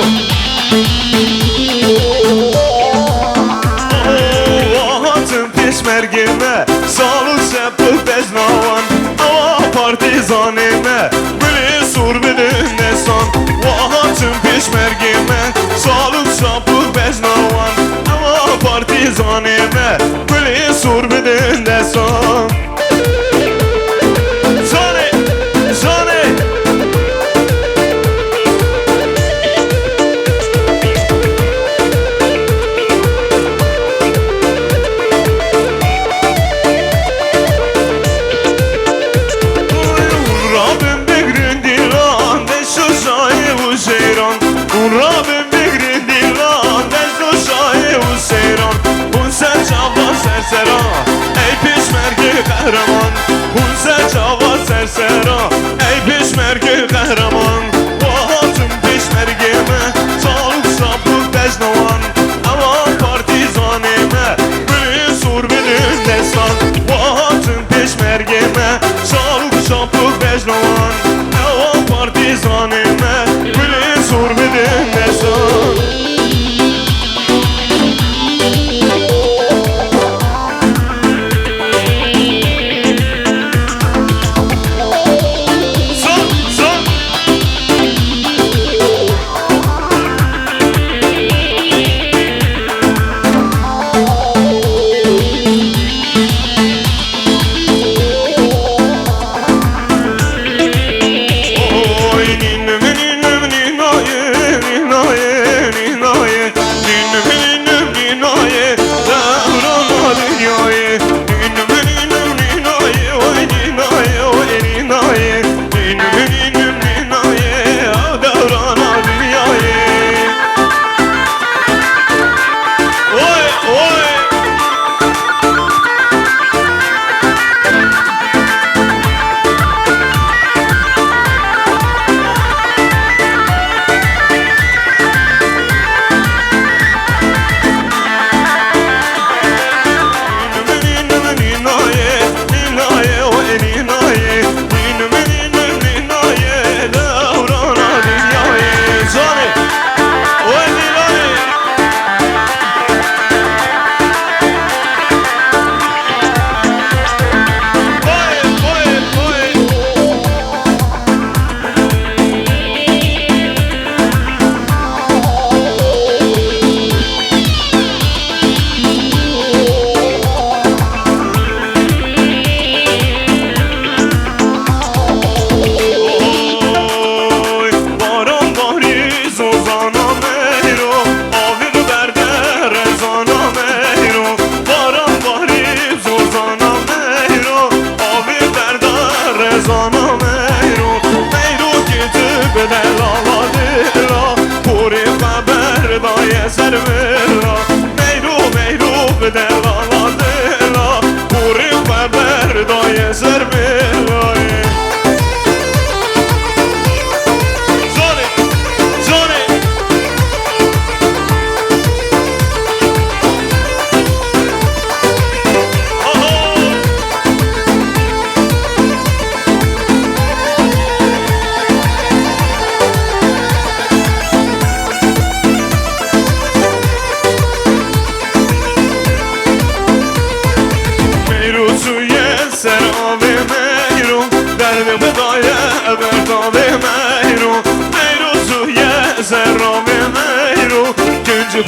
Hatın peşmergime, sağlık sepı beznavan, ama partizanime, bili sur bilin nesan. Hatın peşmergime, sağlık sepı beznavan, ama partizanime, bili sur bilin nesan. Zane, zane. Rabbim bigrin dilan, deşo şahi u seyran. Rabbim bigrin dilan, deşo şahi u seyran. Hun sen çava sersera, ey pişmerge kahraman. Hun sen çava sersera, ey pişmerge kahraman. Vahatım pişmergeme, sağlık sabık beznavan, ama partizaneme, bili sur bilin destan. Vahatım pişmergeme, sağlık sabık beznavan, ama partizaneme, bili sur bilin destan. Son, son.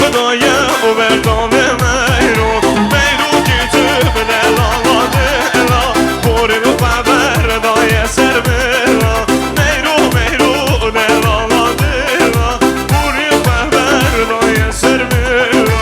خدایه و بردام میرو میرو که تو بده لالاده الا بوری و خبر دای سر میرا میرو میرو ده لالاده الا بوری و خبر دای سر میرا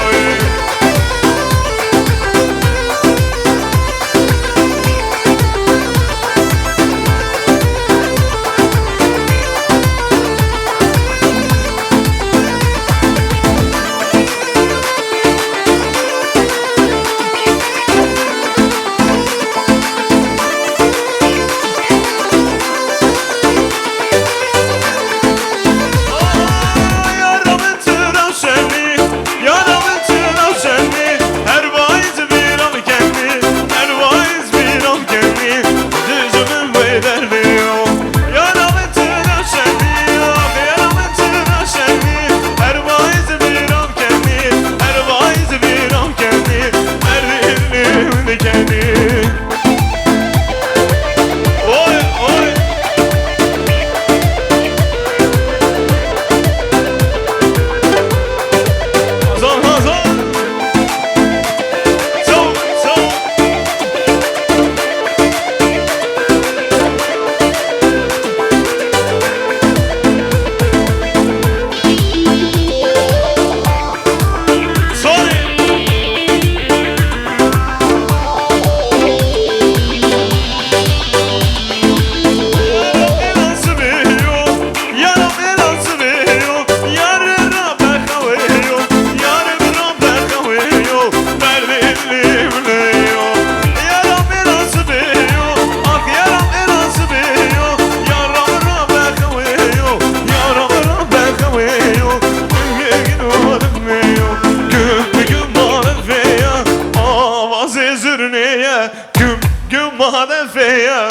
فيا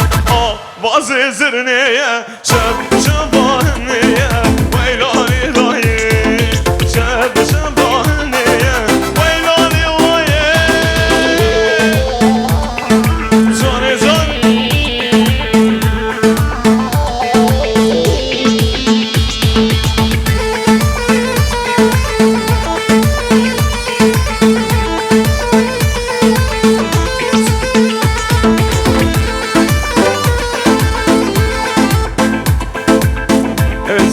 وازي زرنية شاب شبانية ويلاني ضايع شاب شبانية ويلاني ضايع زوني زوني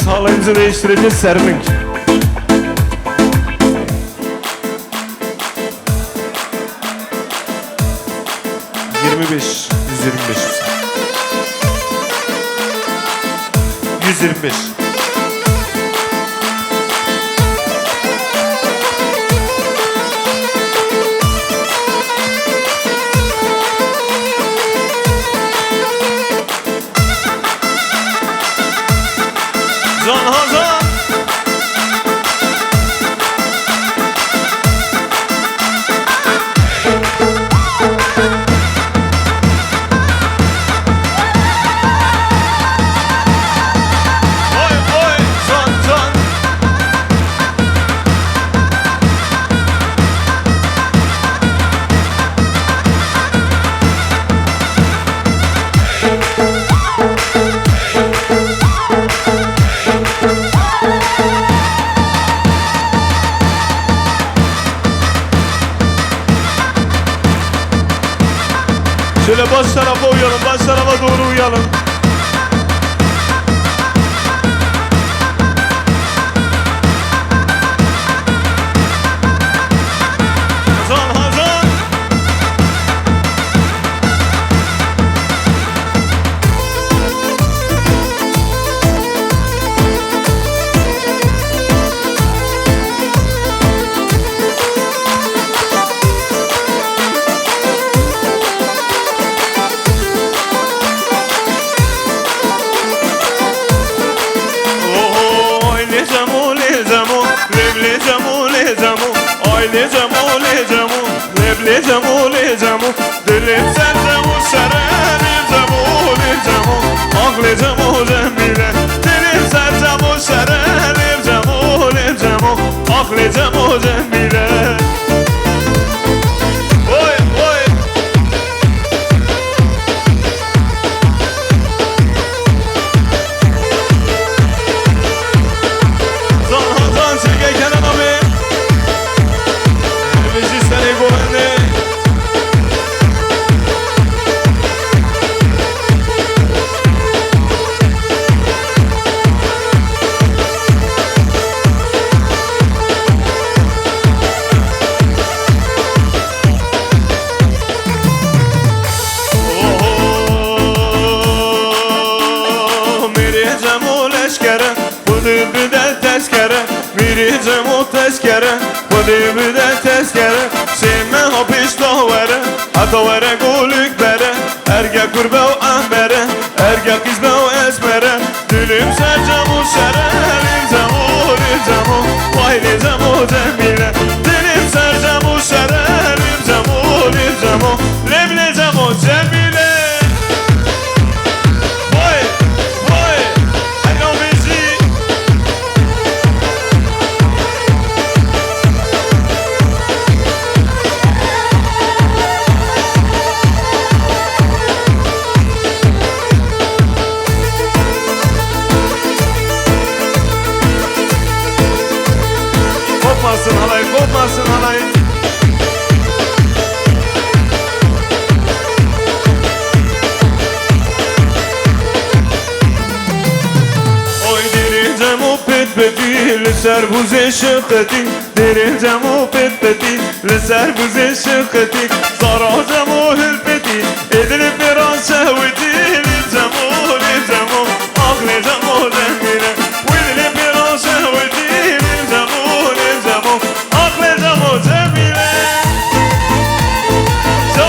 Sağlayımızı değiştireceğiz Sermik. ...125. 125. Zan Hazan. Oy oy zan zan. Şöyle baş tarafa uyalım, baş tarafa doğru uyalım. Hazan, Hazan. لجمو دلم سرزمو سرم جمو آقل جمو جمیله دلم سرزمو سرم جمو آقل جمو جمیله اوی اوی زان ها زان سرگه کنم آمه tezkere Miricem o tezkere Kudimi de tezkere Sime ha pişta vere Hatta vere gulük bere Erge kurbe o ambere Erge kizbe o esmere Dilim sercem o şere Limzem o Vay limzem o cemile Dilim sercem o şere Limzem o Lemlezem o cemile Vay vay Hello bizi Kopmasın halay, kopmasın halay. Oy dirilcem o pet peti, leser buze şıkkati. Dirilcem o pet peti, leser buze şıkkati. Zaracem o hülpeti, edilip biraz şehveti. Limcem o, ağlayacağım o zemine. Edilip biraz şehveti. Ağlayacağım o zemine. So,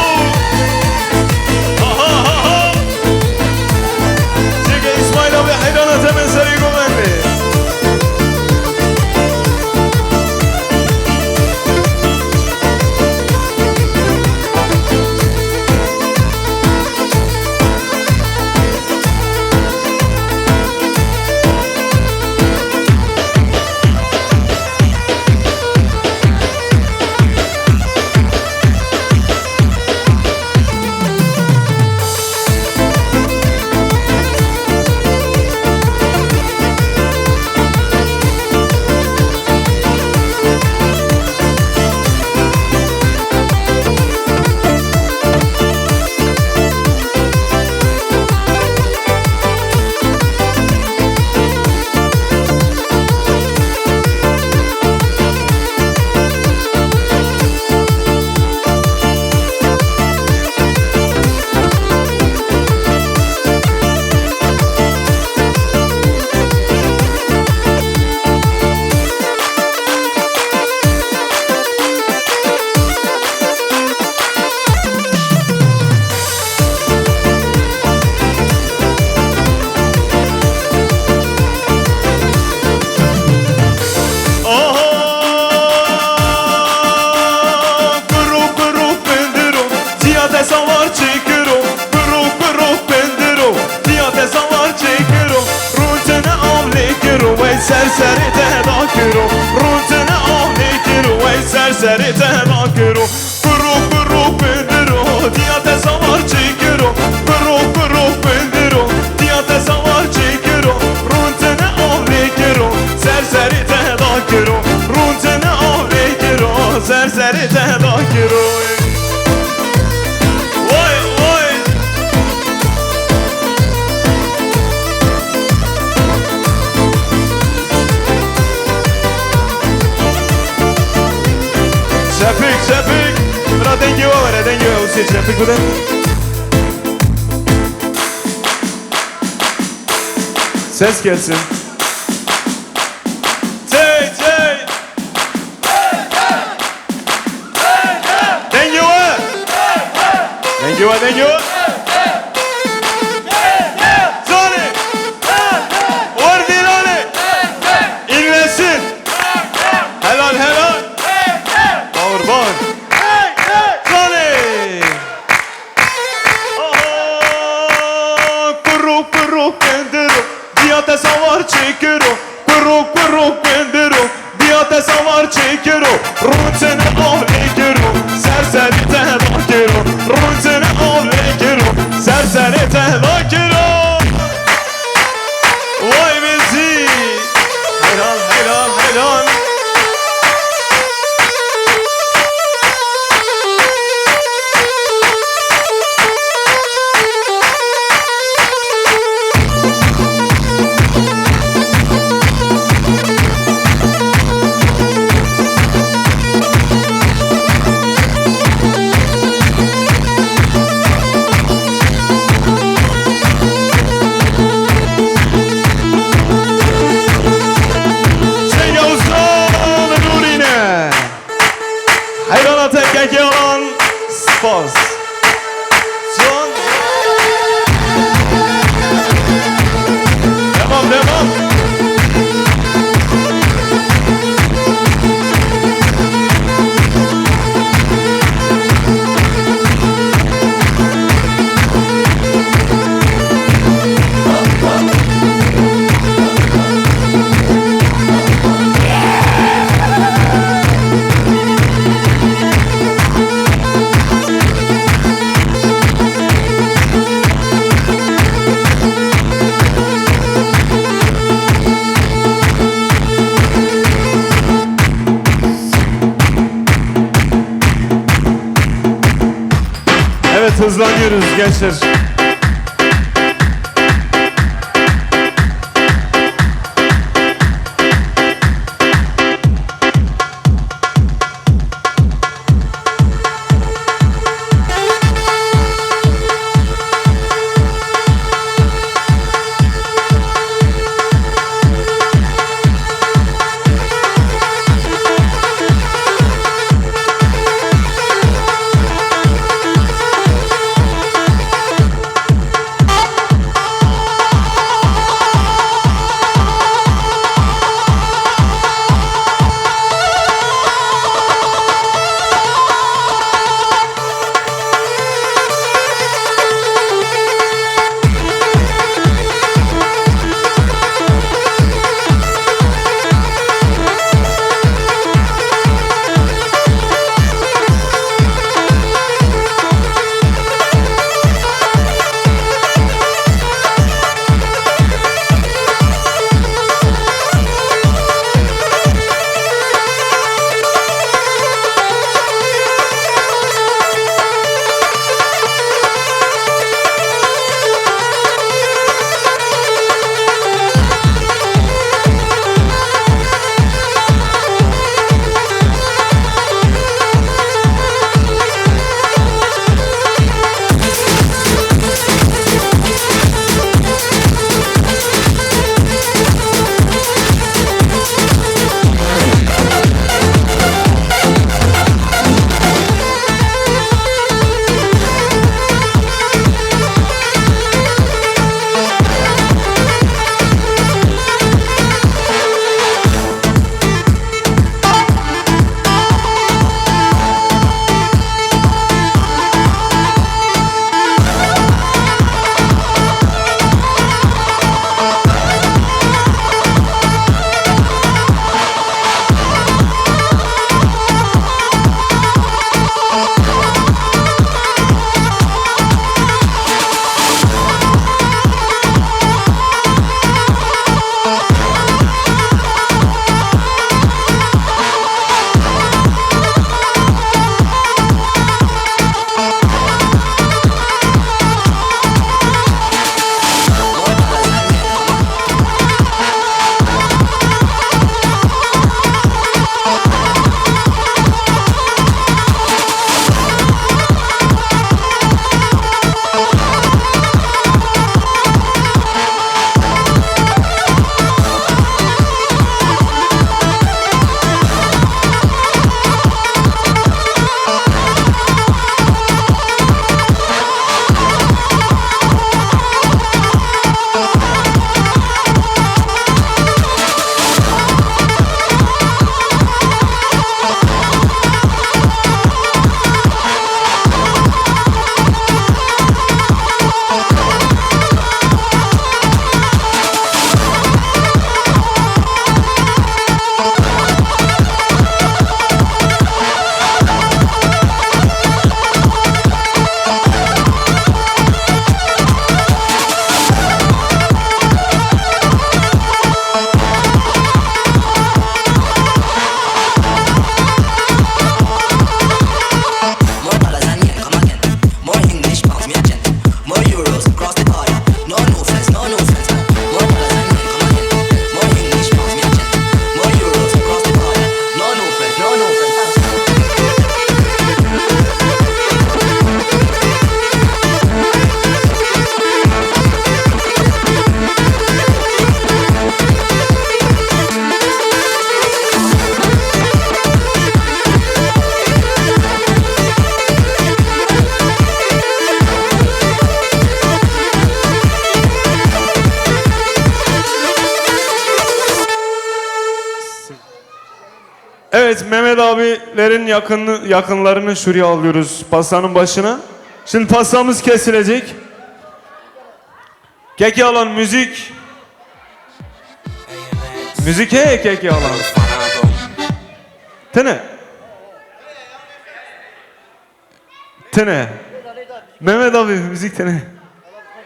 ha ha ha. Çeke İsmail abi hayrana temen seri gomendi. Serseri teda kiro Runtene ahli kiro Ey serseri teda kiro Kuru pendiro Diyate savar çekiro Kuru pendiro Diyate savar çekiro Runtene ahli kiro Serseri teda kiro Runtene ahli kiro Serseri teda kiro Vay vay Şefik Bırak dengi var dengi var Hüseyin Şefik bu da Ses gelsin Cey Dengi var Dengi var Zori Var dilani İnlesin Helal Bağır Zoli Kuru pendero Diyate savar çekiro Kuru pendero Diyate savar çekiro Runtene ahli kiro Serseri tehda kiro Runtene ahli kiro Serseri tehda kiro Vay bizi Helal faz. Son. Devam, devam. Evet, hızlanıyoruz gençler. abilerin yakınlarını şuraya alıyoruz pastanın başına. Şimdi pastamız kesilecek. Keki alan müzik. Müzik keki alan. Tene. Tene. Mehmet abi müzik tene.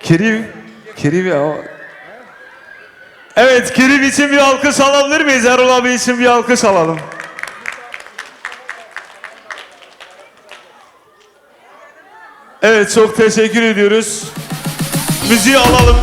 Kerim ya. Evet, Kerim için bir alkış alabilir miyiz? Erol abi için bir alkış alalım. Evet, çok teşekkür ediyoruz. Müziği alalım.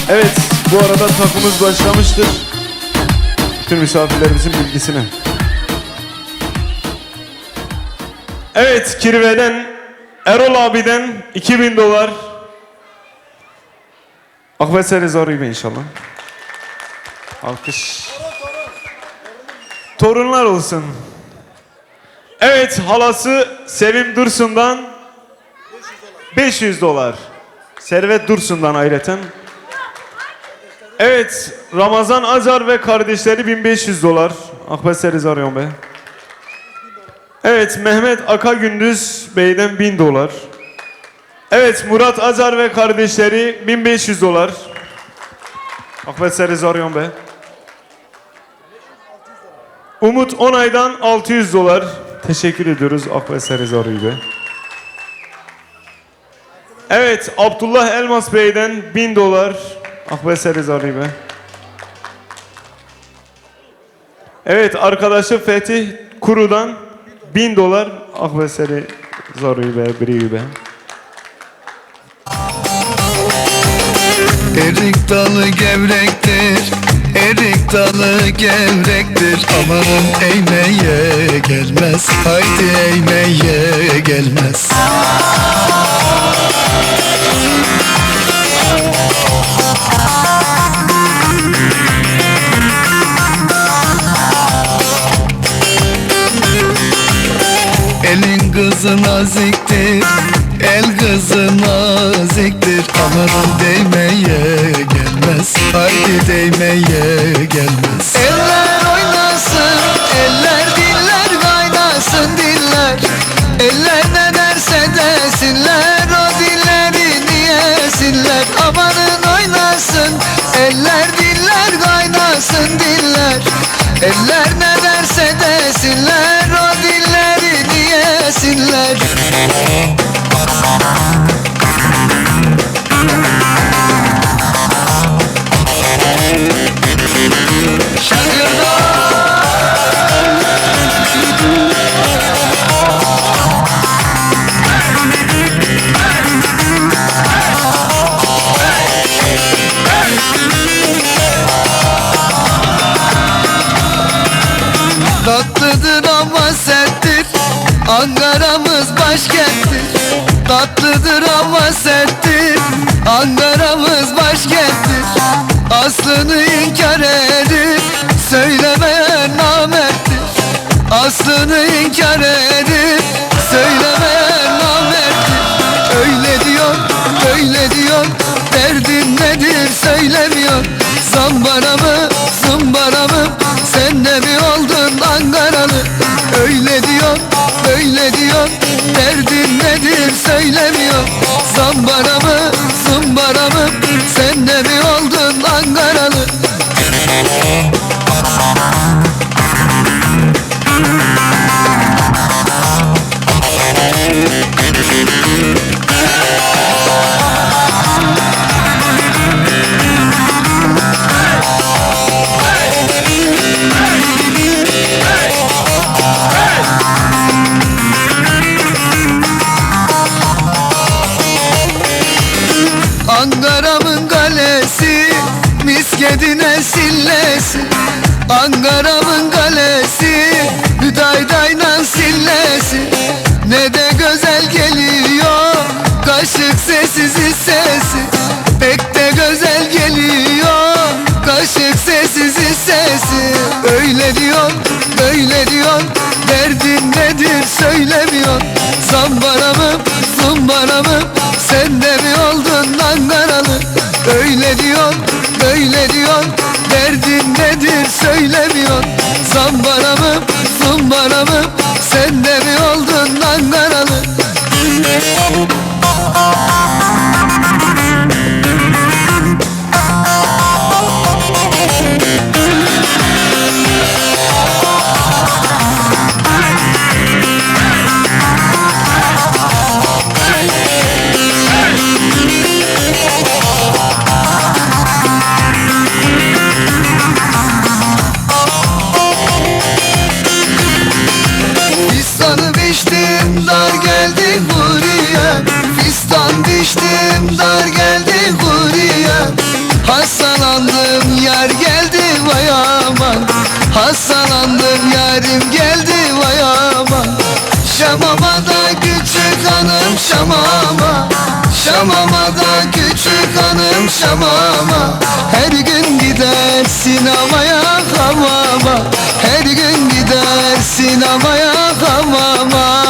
Evet, bu arada takımız başlamıştır. Bütün misafirlerimizin bilgisine. Evet, Kirve'den, Erol abiden 2000 dolar. Ahmet Serizar gibi inşallah. Alkış. Torunlar olsun. Evet, halası Sevim Dursun'dan 500 dolar. Servet Dursun'dan ayrıca. Evet, Ramazan Acar ve kardeşleri 1500 dolar. Ahmet Serizaryon Bey. Evet, Mehmet Aka Gündüz Bey'den 1000 dolar. Evet, Murat Acar ve kardeşleri 1500 dolar. Ahmet Serizaryon Bey. Umut Onay'dan 600 dolar. Teşekkür ediyoruz Ahmet Serizaryon Bey. Evet, Abdullah Elmas Bey'den 1000 dolar. Ahmet Serizaryon Bey. Evet, arkadaşı Fetih Kuru'dan 1000 dolar. Ahmet Serizaryon Bey. Erik dalı gevrektir, erik dalı gevrektir. Amanın eğmeye gelmez, haydi eğmeye gelmez. Elin kızı naziktir, el kızı naziktir. Amanın değmeye gelmez, haydi değmeye gelmez. Eller oynasın, eller diller kaynasın diller. Eller ne derse desinler, o dilleri niyesinler. Amanın oynasın, eller diller kaynasın diller. Eller ne derse desinler, o dilleri niyesinler. Tatlıdır ama serttir, Ankara'mız başkenttir. Tatlıdır ama serttir, Ankara'mız başkenttir. Aslını inkar edip söylemeyen namerttir. Aslını inkar edip söylemeyen namerttir. Öyle diyor, böyle diyor, derdin nedir söylemiyor. Zambara mı, zımbara mı, sen de mi oldun Ankaralı? Öyle diyor, böyle diyor, derdin nedir söylemiyor. Zambara mı, zımbara mı, sen de mi oldun Ankaralı? Ankara'mın kalesi, miskedine sillesi. Ankara'mın kalesi, hüdaydayla sillesi. Ne de güzel geliyor, kaşık sessiz sesi. Pek de güzel geliyor, kaşık sessiz sesi. Öyle diyor, böyle diyor, derdin nedir söylemiyor. Zambara mı, zumbara mı, sen de mi oldun Ankaralı? Öyle diyor, böyle diyor, derdin nedir söylemiyor. Zambara mı, zumbara mı, sen de mi oldun Ankaralı? Fistanı biçtim, dar geldi buraya. Fistan biçtim, dar geldi buraya. Hastalandım, yar geldi vay aman. Hastalandım, yarim geldi vay aman. Şamama da küçük hanım şamama. Şamama da küçük hanım şamama. Her gün gider sinemaya hamama. Her gün gider sinemaya hamama.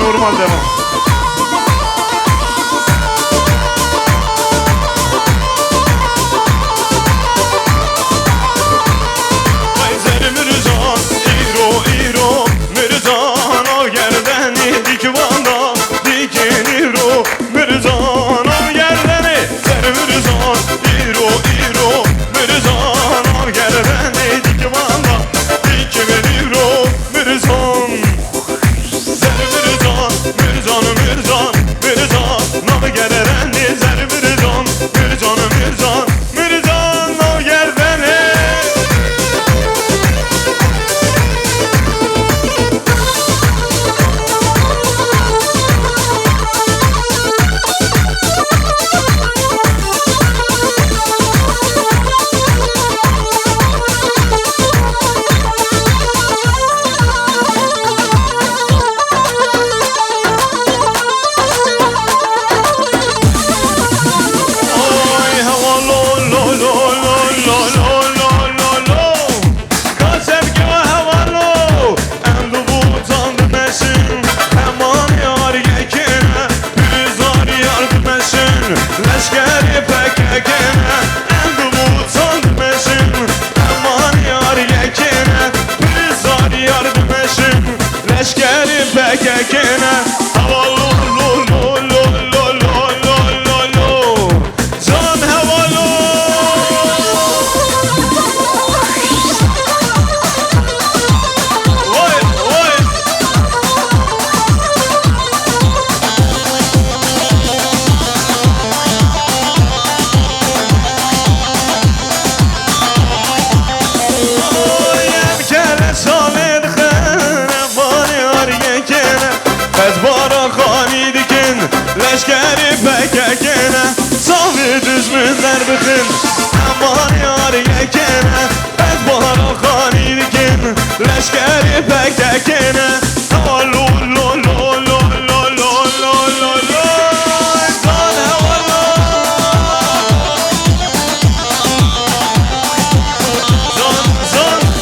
Normal devam. Mirzan bekekene Havalı lo lo lo lo lo lo lo lo Can havalı Vay vay Leşkeri pekekene Savi düzmünler bıkın Aman yar yekene Ezbara khanidikin Leşkeri pekekene Lo lo lo lo lo lo lo lo lo lo Zane valla Zan zan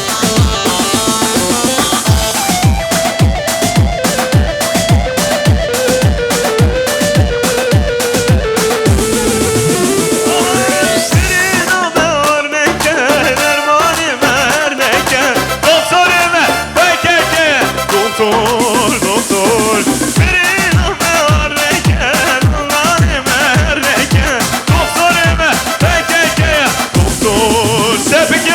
Doktor, doktor Birin ömer reken Allah'ım erreken Doktor eme pekeke Doktor sepike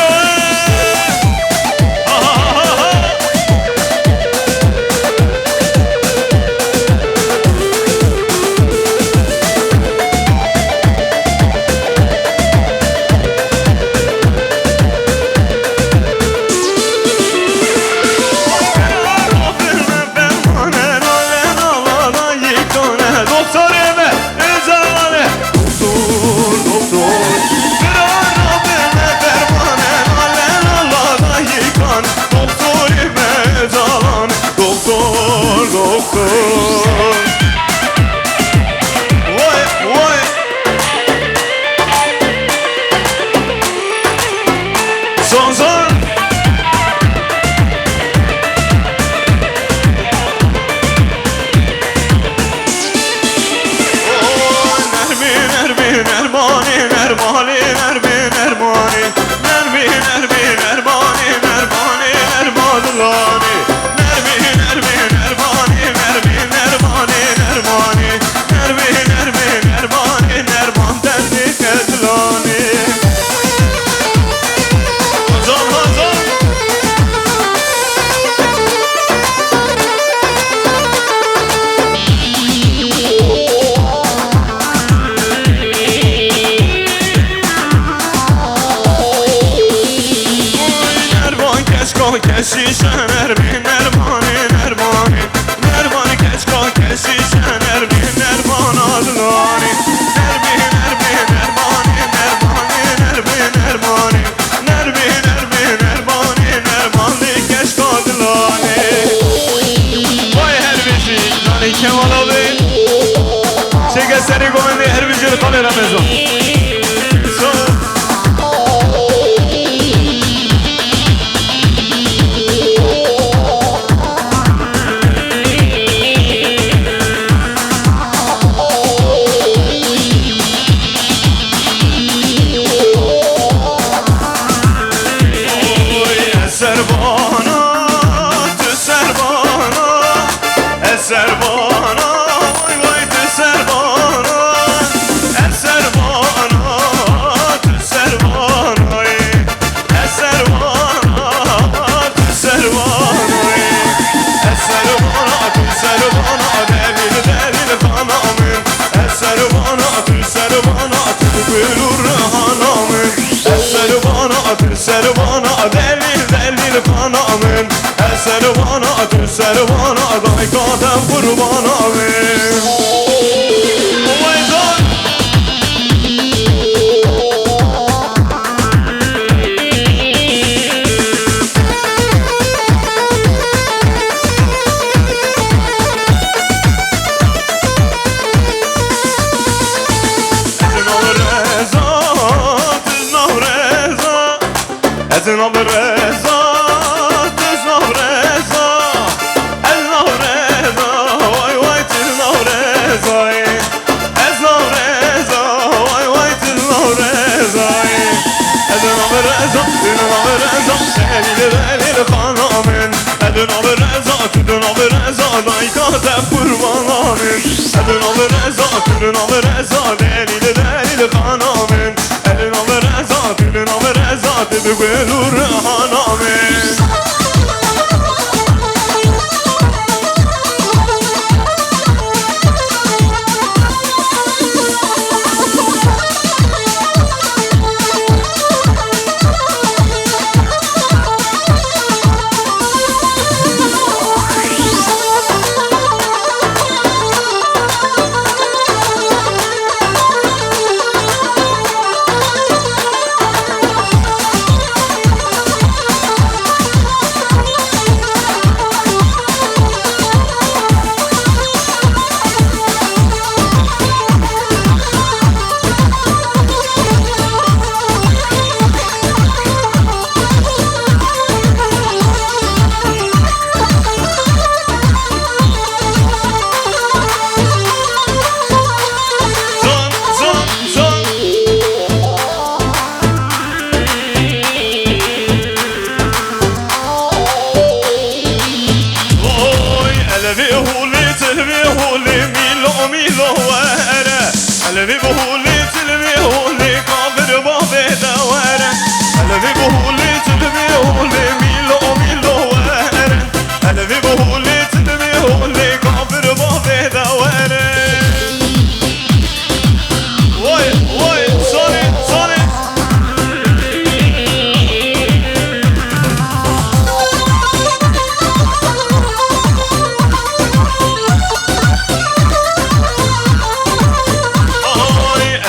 Kesişen ermin ermani ermani Ermani keşka kesişen ermin erman adlani Ermin ermin ermani ermani ermin ermani Ermin ermin ermani ermani keşka adlani Vay herbici nani kemal abi Çeke seni gomendi herbici kamera mezun Servana delil delil kanamın Servana servana daykadem kurbanamın Vaydan Ezin reza, tüznav reza Eznav reza, vay vay tüznav reza Eznav reza, vay vay tüznav reza Ezinav reza, tüznav reza Delil delil kanamın Ezinav reza, tüznav reza dayı kadem kurbanamın Elin alır ezat, elin alır ezat Delili delili kanamın Elin alır ezat, elin alır ezat Bir gülür hanamın Elvi buhuli tilvi huli kafir babe davere Elvi buhuli tilvi huli milo milo vere Elvi buhuli tilvi huli kafir babe davere Vay vay sorry sorry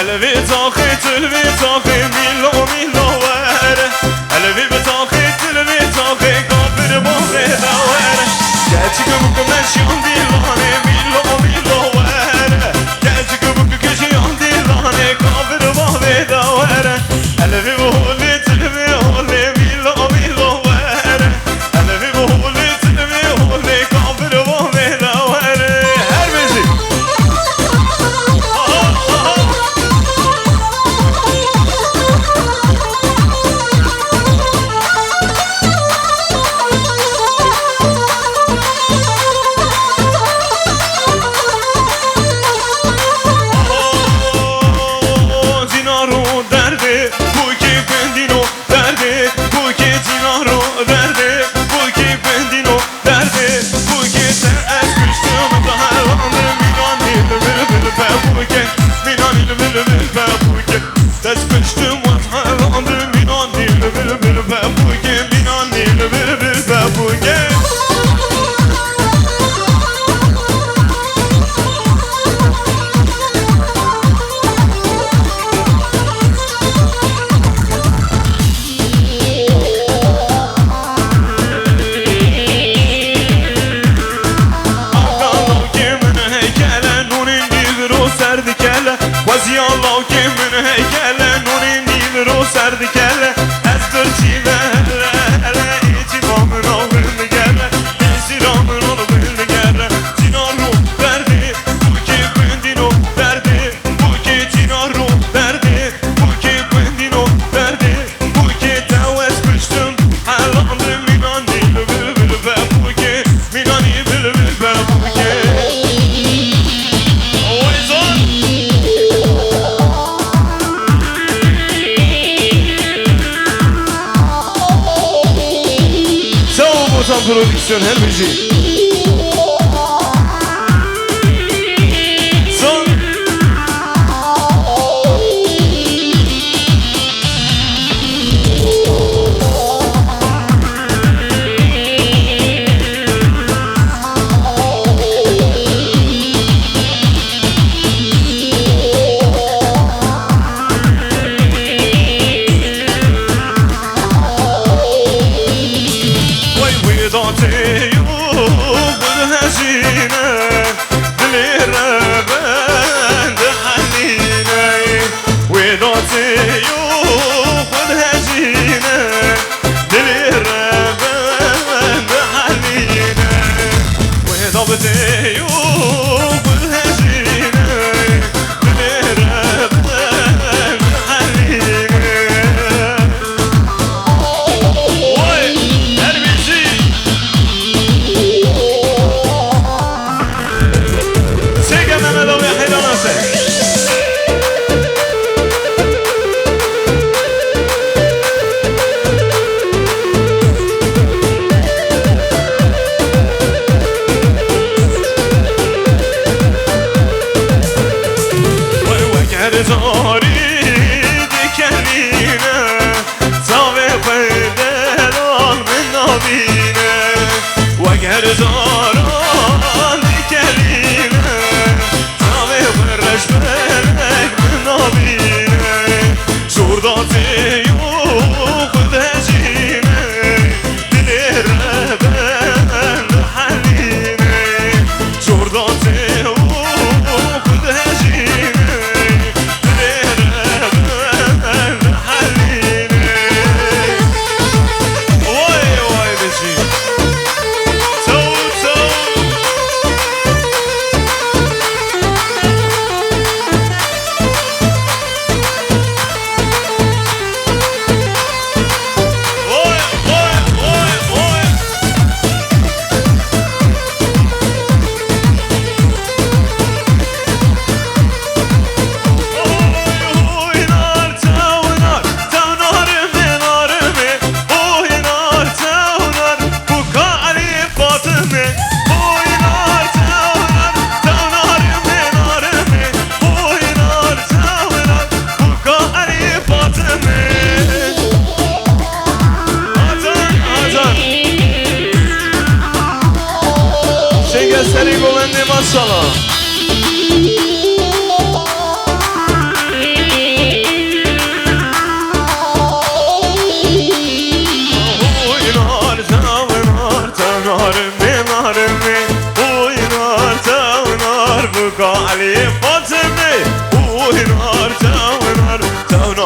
Elvi takı tilvi takı milo milo vere Elvi takı tilvi takı kafir babe davere Gerçi gömük meşyan dilane milo milo vere Gerçi gömük köşeyan dilane kafir babe davere Elvi buhuli tilvi huli milo milo vere Elvi buhuli tilvi huli kafir babe davere Her müzik Vaziyallahu kimin heykele Nurin dilir o serdikele Ezdir çivele İtimamın oğlunu gele İnsiramın oğlunu gele Cinaru derdi Bu ki bendino derdi Bu ki cinaru derdi Bu ki bendino derdi Bu ki tevez kıştım Halandım minani bülbül ve bu ki Minani bülbül ve bu ki Prodüksiyon her müziği Son Vay vay da te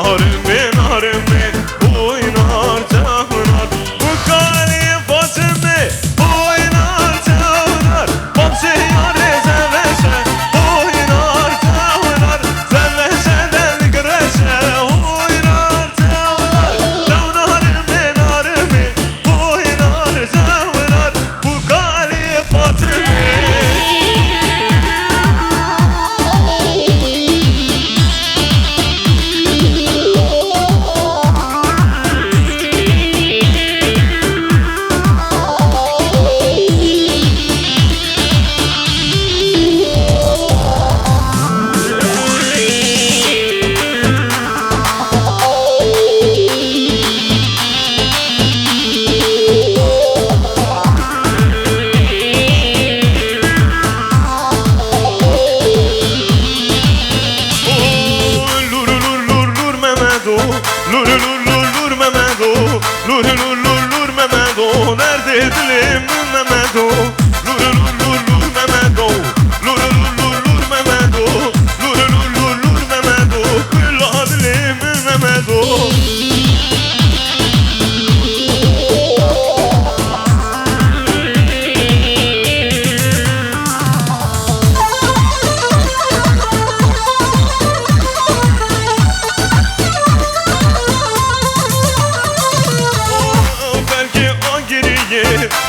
narimi narimi oynar çavnar Bu kali Fatime oynar çavnar Bamsi yare zeveşe oynar çavnar Zeveşeden güreşe oynar çavnar Çavnarimi narimi oynar çavnar Bu kali Fatime Nerede dilim Mehmedo Lur lur lur lur Mehmedo Lur lur lur lur Mehmedo Lur lur lur lur Mehmedo Kılla dilim Mehmedo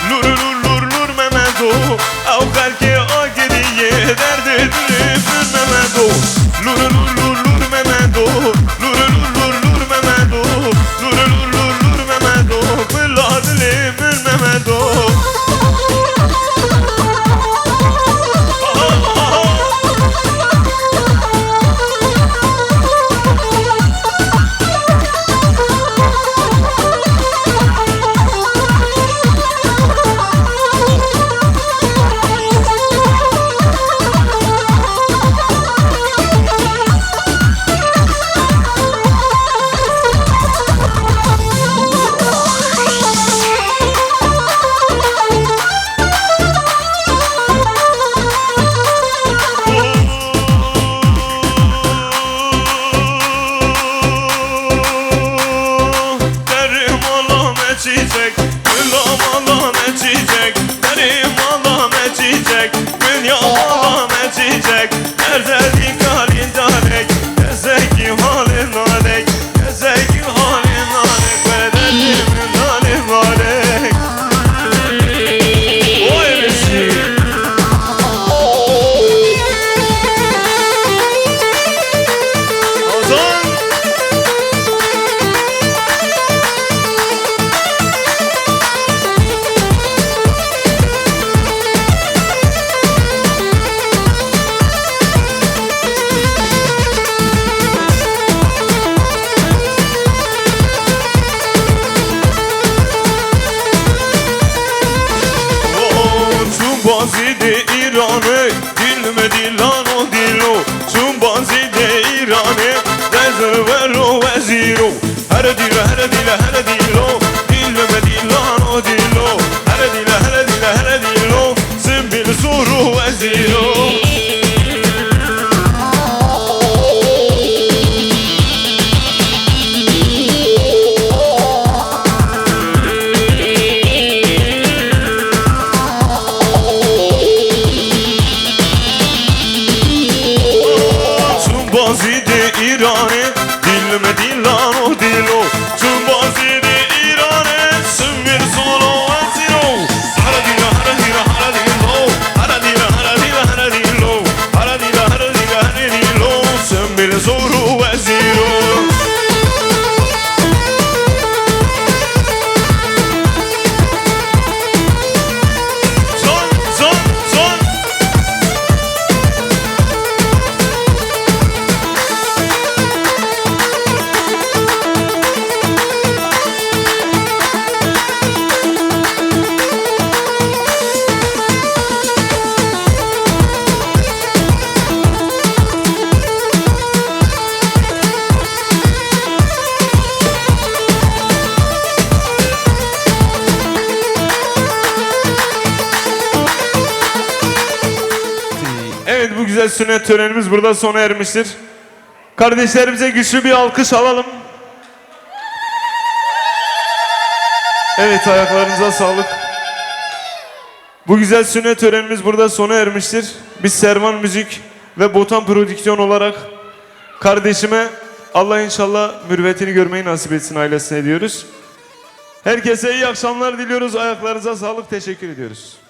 Lur lur lur lur Mehmedo Av belki o geriye derdi dilim Mehmedo Lur lur lur lur Mehmedo Lur lur lur lur Mehmedo Lur lur lur lur Mehmedo Kılla dilim Mehmedo Çiçek, gülüm Allah'ım çiçek Derim Allah'ım çiçek Dünya Allah'ım çiçek Nerededik halin dalek Gezeki halin dalek Gezeki halin dalek Bedelimin halin dalek Oy beşi Ozan Bazide İran'ı Dilme dilan o dilo Çun bazide İran'ı Dezer vero veziro Her dile her dile her dilo Dilme dilan o dilo Her dile her dile her dilo Zimbil soru veziro Bazide İran'ı Dilme dilan o dilo Çun bazide İran'ı Sımir solo veziro Hara dila hara dila hara dilo Hara dila hara dila hara dilo Hara dila hara dila hara dilo Sımir solo veziro Evet, bu güzel sünnet törenimiz burada sona ermiştir. Kardeşlerimize güçlü bir alkış alalım. Evet, ayaklarınıza sağlık. Bu güzel sünnet törenimiz burada sona ermiştir. Biz Servan Müzik ve Botan Prodüksiyon olarak kardeşime Allah inşallah mürüvvetini görmeyi nasip etsin ailesine diyoruz. Herkese iyi akşamlar diliyoruz. Ayaklarınıza sağlık. Teşekkür ediyoruz.